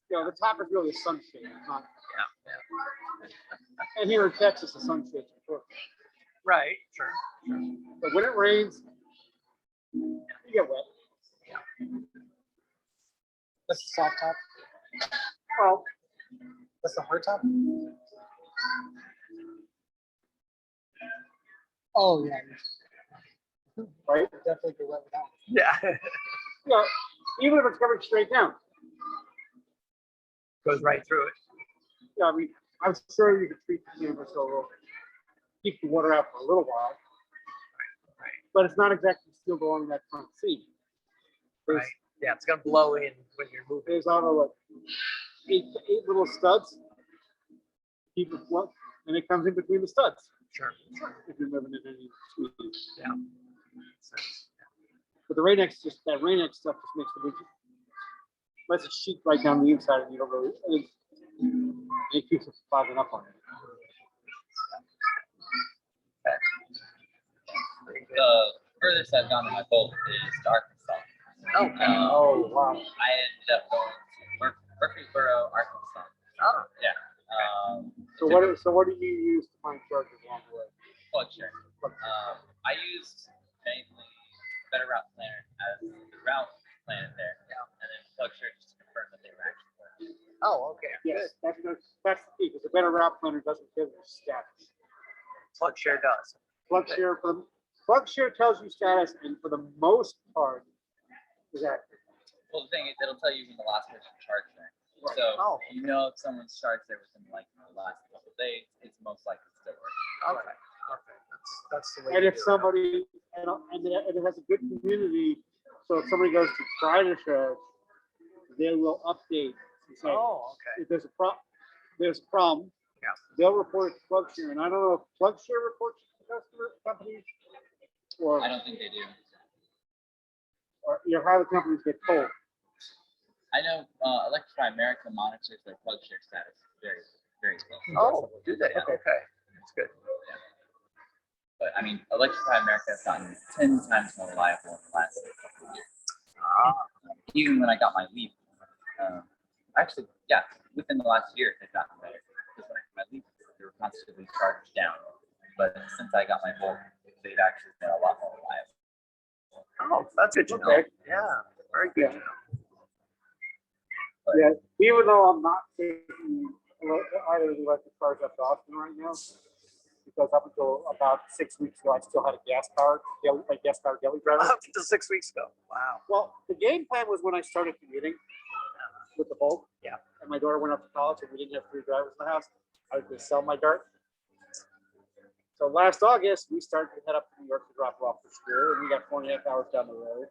The top is really a sunshade. It's not. Yeah. And here in Texas, the sunshade. Right. Sure. But when it rains, you get wet. That's the soft top. Well, That's the hard top. Oh yeah. right? Definitely go wet without. Yeah. Yeah, even if it's coming straight down. Goes right through it. Yeah, I mean, I'm sure you could treat the canvas so it'll keep the water out for a little while. But it's not exactly still going that front seat. There's, Right. Yeah, it's gonna blow in when you're moving. there's out of like eight little studs. Keep it flush, and it comes in between the studs. Sure. If you're living in any suite. Yeah. But the Rain-X that Rain-X stuff just makes the windshield. Lets it sheet right down the inside, and you don't really. It keeps it fogging up on it. The furthest I've gone in my boat is to Arkansas. Oh wow! I ended up going to Murfreesboro, Arkansas. Oh. Yeah. So what do you use to find chargers along the way? Plug share. I used mainly Better Route Planner as the route plan there, and then plug share just to confirm that they were actually working. Oh, okay. Yes, that's the key, because the better route planner doesn't give you status. Plug share does. Plug share tells you status, and for the most part, is accurate. Well, the thing is, it'll tell you when the last person charged there. Right. So Oh. you know if someone's charged there within like the last couple of days, it's most likely still working. Okay. Okay. That's the way. And to if do it. somebody, and it has a good community, so if somebody goes to try to charge, they will update and say, Oh, okay. if there's a problem, Yeah. they'll report it to PlugShare. And I don't know if PlugShare reports to customer companies or, I don't think they do. or how the companies get told. I know Electrify America monitors their plug share status very, very closely. Oh, do they? Yeah. Okay. That's good. But I mean, Electrify America has gotten 10 times more reliable in the last couple of years. Even when I got my Leaf, actually, yeah, within the last year, they've gotten better. Because when I got my Leaf, they were constantly charged down. But since I got my Volt, they've actually been a lot more reliable. Oh, that's good to know. Okay. Yeah. Very good to Yeah. know. Yeah, even though I'm not taking either of the electric cars up to Austin right now, because up until about 6 weeks ago, I still had a gas-powered daily driver. Up until 6 weeks ago. Wow. Well, the game plan was when I started commuting with the Volt. Yeah. And my daughter went up to college and we didn't have 3 drivers in the house. I was going to sell my Dart. So last August, we started to head up to New York to drop her off to school, and we got 4.5 hours down the road.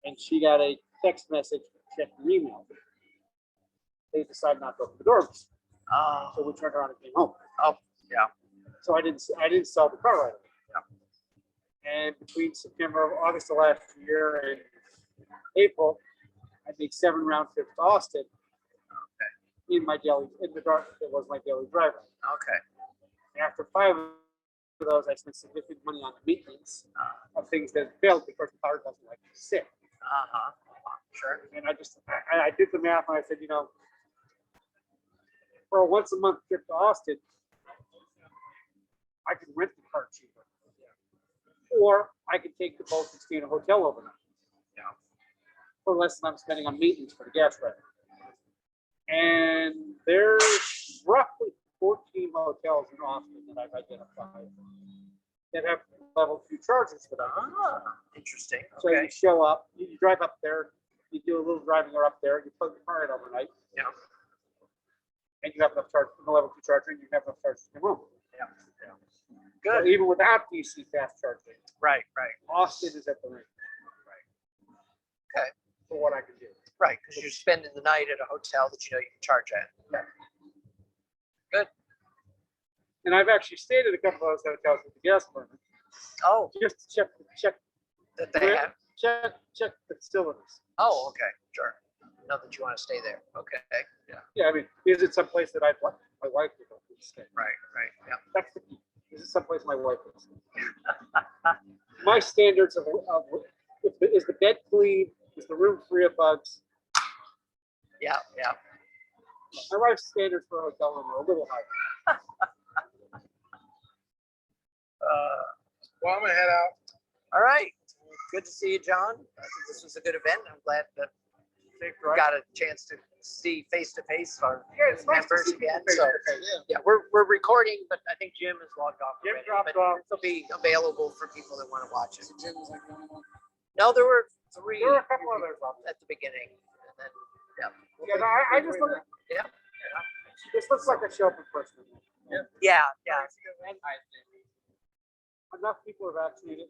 And she got a text message check your email. They decided not to open the doors, Oh, so we turned around and came home. oh, yeah. So I didn't sell the car right away. And between September, August of last year and April, I made 7 round trips to Austin. In the dark, it was my daily driver. Okay. After 5 of those, I spent significant money on the maintenance of things that failed because the car doesn't like to sit. Uh-huh. Sure. And I did the math and I said, for a once a month trip to Austin, I could rent the car cheaper. Or I could take the boat and stay in a hotel overnight. Yeah. For less than I'm spending on maintenance for the gas revenue. And there's roughly 14 hotels in Austin that I've identified that have level 2 chargers for them. Ah, interesting. So Okay. you show up, you drive up there, you do a little driving up there, you plug the car in overnight, Yeah. and you have enough charge from the level 2 charger, and you have enough charge to come home. Yeah. Yeah. So Good. even without DC fast charging, Right. Austin is at the ring. Okay. For what I can do. Right, because you're spending the night at a hotel that you know you can charge at. Good. And I've actually stayed at a couple of those hotels with the gas burner, Oh, just to check that they have. the facilities. Oh, okay, sure. Know that you want to stay there. Okay. Yeah. Yeah, I mean, is it someplace that I'd want my wife to go to stay? Right. Yeah. That's the key. Is it someplace my wife would stay? My standards of is the bed clean? Is the room free of bugs? Yeah. My wife's standards for a hotel room are a little higher. Well, I'm gonna head out. All right. Good to see you, John. I think this was a good event. I'm glad that we got a chance to see face to face our It's nice to members see people again. face So to face. yeah, we're recording, but I think Jim is logged off. Jim already, dropped but off. It'll be available for people that want to watch it. No, there were 3 There were a couple others. at the beginning, and then Yeah, no, I just look at yeah. this looks like a show for person. Yeah. Enough people are vaccinated.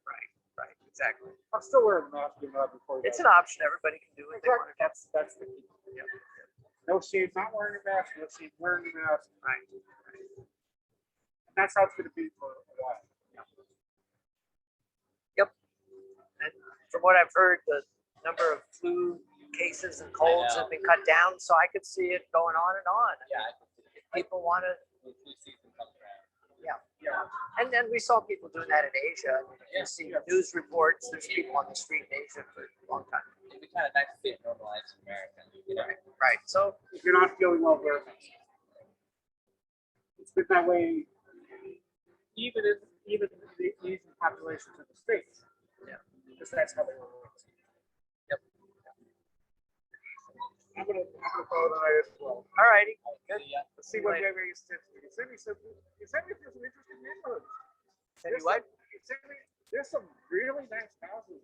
Right. Exactly. I'm still wearing a mask before. It's an option. Everybody can do what they want Exactly. to do. That's the key. Yeah. No shame not wearing a mask. No shame wearing a mask. Right. And that's how it's going to be for a while. And from what I've heard, the number of flu cases and colds have been cut down, so I could see it going on and on. Yeah. If people want to, Flu season comes around. yeah. And then we saw people doing that in Asia. You see news reports. There's people on the street in Asia for a long time. It'd be kind of nice to see it normalized in America. Right. So If you're not feeling well, wear a mask. It's been that way even in the Asian populations of the States. Yeah. Because that's how they were. Yep. I'm gonna follow tonight as well. all righty. Good. Let's see what maybe you sent me. You sent me some interesting neighborhoods. Send you what? There's some really nice houses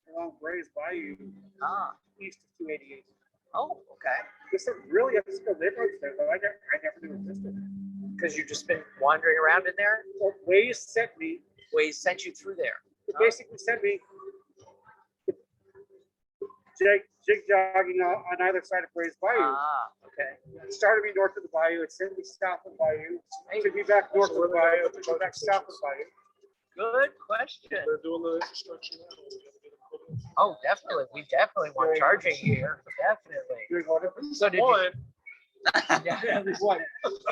along Gray's Bayou, Ah. east of 288. Oh, okay. There's some really upscale neighborhoods there that I never knew existed. Because you've just been wandering around in there. Well, Waze sent me, Waze sent you through there. it basically sent me jig-jogging on either side of Gray's Bayou. Ah, okay. It started me north of the bayou, it sent me south of the bayou, took me back north of the bayou, took me back south of the bayou. Good question. They're doing the infrastructure now. Oh, definitely. We definitely want charging here. Definitely. Here's one. So did you? One Yeah, at least one.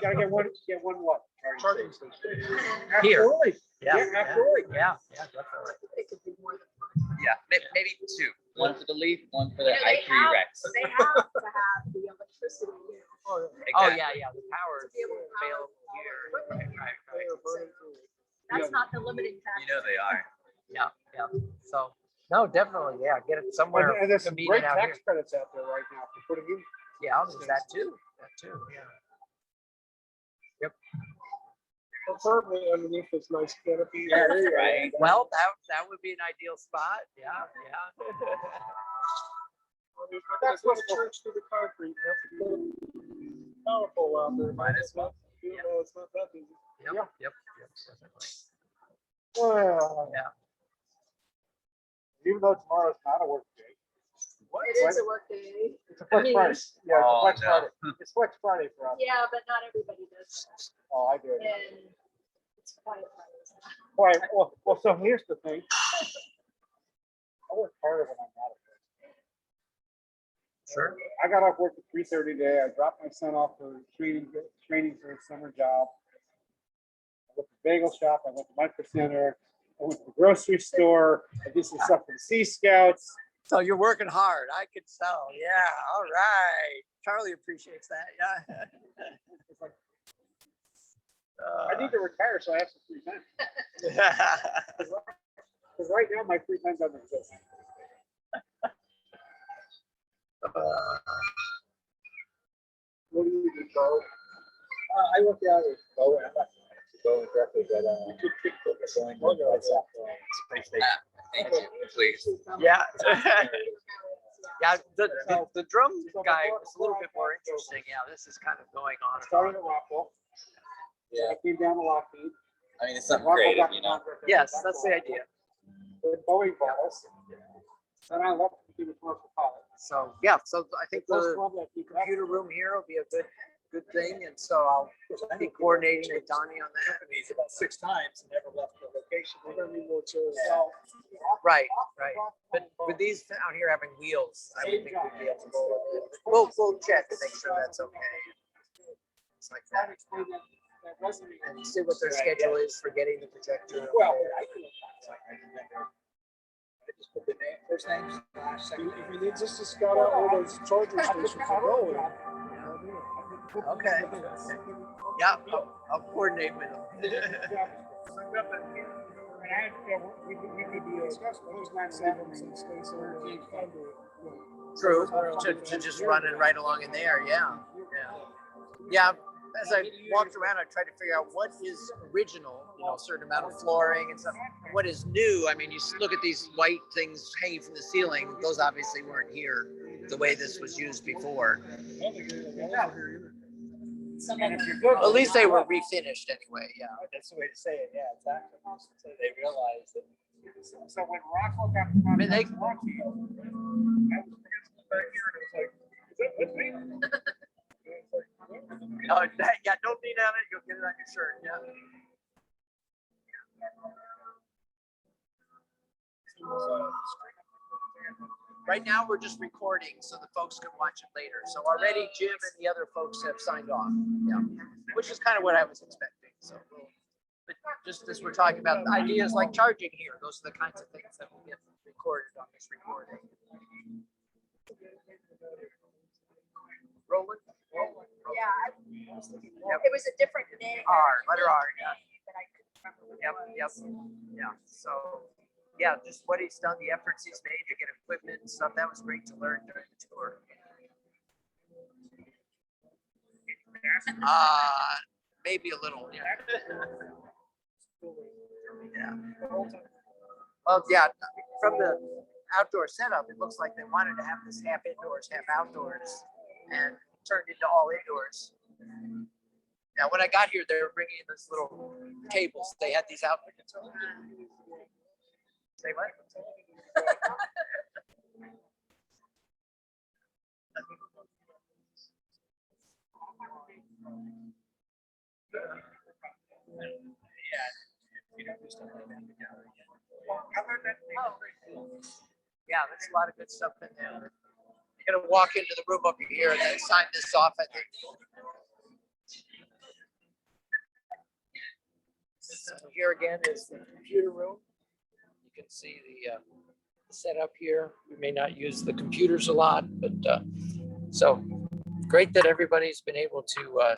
Gotta get one what? charging station. Here. Absolutely. Yeah. Absolutely. Yeah, definitely. Yeah, maybe 2. One for the Leaf, one for the They have HEAA. to have the electricity here. Oh, yeah. The power is To be able to power available here. Right. That's not the limiting factor. You know they are. Yeah. So, no, definitely. Yeah, get it somewhere. And there's some convenient great out tax here. credits out there right now for putting in. Yeah, I'll do that too. Yeah. Preferably underneath this nice canopy. Yeah, there you go. Right. Well, that would be an ideal spot. Yeah. That's what's church through the concrete. That's a little powerful out there. Might as well. You know, it's not that easy. Yep. Definitely. Well, Yeah. even though tomorrow's not a work day, It is a work day. It's a Flex Friday. Yeah, it's a Flex no. Friday. It's Flex Friday for us. Yeah, but not everybody does. Oh, I do. And it's quiet Fridays. All right, well, so here's the thing. I work harder when I'm not at work. Sure. I got off work at 3:30 today. I dropped my son off for training for his summer job. I went to the bagel shop. I went to Micro Center. I went to the grocery store. I did some stuff for the Sea Scouts. So you're working hard. I could tell. Yeah. All right. Charlie appreciates that. Yeah. It's like, I need to retire so I have some free time. Because right now my free time doesn't exist. What do you do, Bo? I work out with Bo. I'm not going directly, but we could kick the going space station. Thank you, please. Yeah. Yeah. The drum guy was a little bit more interesting. Yeah. This is kind of going on. Started at Rockwell. Yeah. I came down to Lockheed. I mean, it's something creative, you know. Yes, that's the idea. With Boeing balls. And I left to do commercial pilot. So yeah. So I think First the club that keep computer room here will be a good thing, and so I'll be coordinating with Donnie on that. Companies about 6 times and never left the location. We're gonna need more chairs. So, Right. But with these out here having wheels, I would think we'd be able to go. We'll check to make sure that's okay. It's like that that. explained that resume. And see what their schedule is for getting the projector. up Well, there. I just put the name, first name, last, second. If he needs us to scout out where those charger stations are going. Okay. Yeah, I'll coordinate with them. And I had, we could be discussing those 9/11 space or True, to just running right along in there, yeah. Yeah, as I walked around, I tried to figure out what is original, a certain amount of flooring and stuff. What is new? I mean, you look at these white things hanging from the ceiling, those obviously weren't here the way this was used before. At least they were refinished anyway, yeah. That's the way to say it, yeah, exactly. So they realize that. So when Rockwell got I mean, they, Lockheed, I was back here and it was like, is that with me? yeah, don't lean on it, you'll get it on your shirt, yeah. Right now, we're just recording so the folks can watch it later. So already Jim and the other folks have signed off, yeah, which is kind of what I was expecting. So, but just as we're talking about ideas like charging here, those are the kinds of things that will get recorded on this recording. Roland? Yeah, it was a different name. Letter R, yeah. But I couldn't remember what it Yep. was. Yeah. So, yeah, just what he's done, the efforts he's made to get equipment and stuff. That was great to learn during the tour. Maybe a little. Yeah. Yeah. Well, yeah. From the outdoor setup, it looks like they wanted to have this half indoors, half outdoors, and turned into all indoors. Now, when I got here, they were bringing in this little tables. They had these out. Say what? Yeah, there's a lot of good stuff in there. You're gonna walk into the room over here and then sign this off, I think. So here again is the computer room. You can see the setup here. We may not use the computers a lot, but so great that everybody's been able to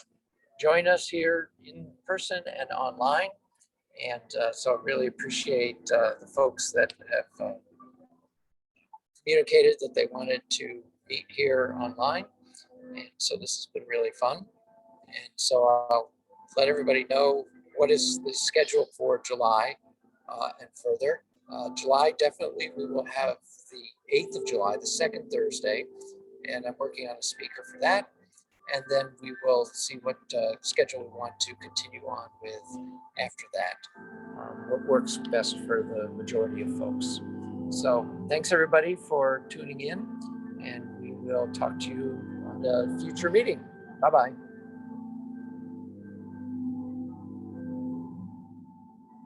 join us here in person and online. And so I really appreciate the folks that have communicated that they wanted to meet here online. And so this has been really fun. And so I'll let everybody know what is the schedule for July and further. July, definitely we will have the 8th of July, the second Thursday, and I'm working on a speaker for that. And then we will see what schedule we want to continue on with after that, what works best for the majority of folks. So thanks everybody for tuning in. and we will talk to you on a future meeting. Bye-bye.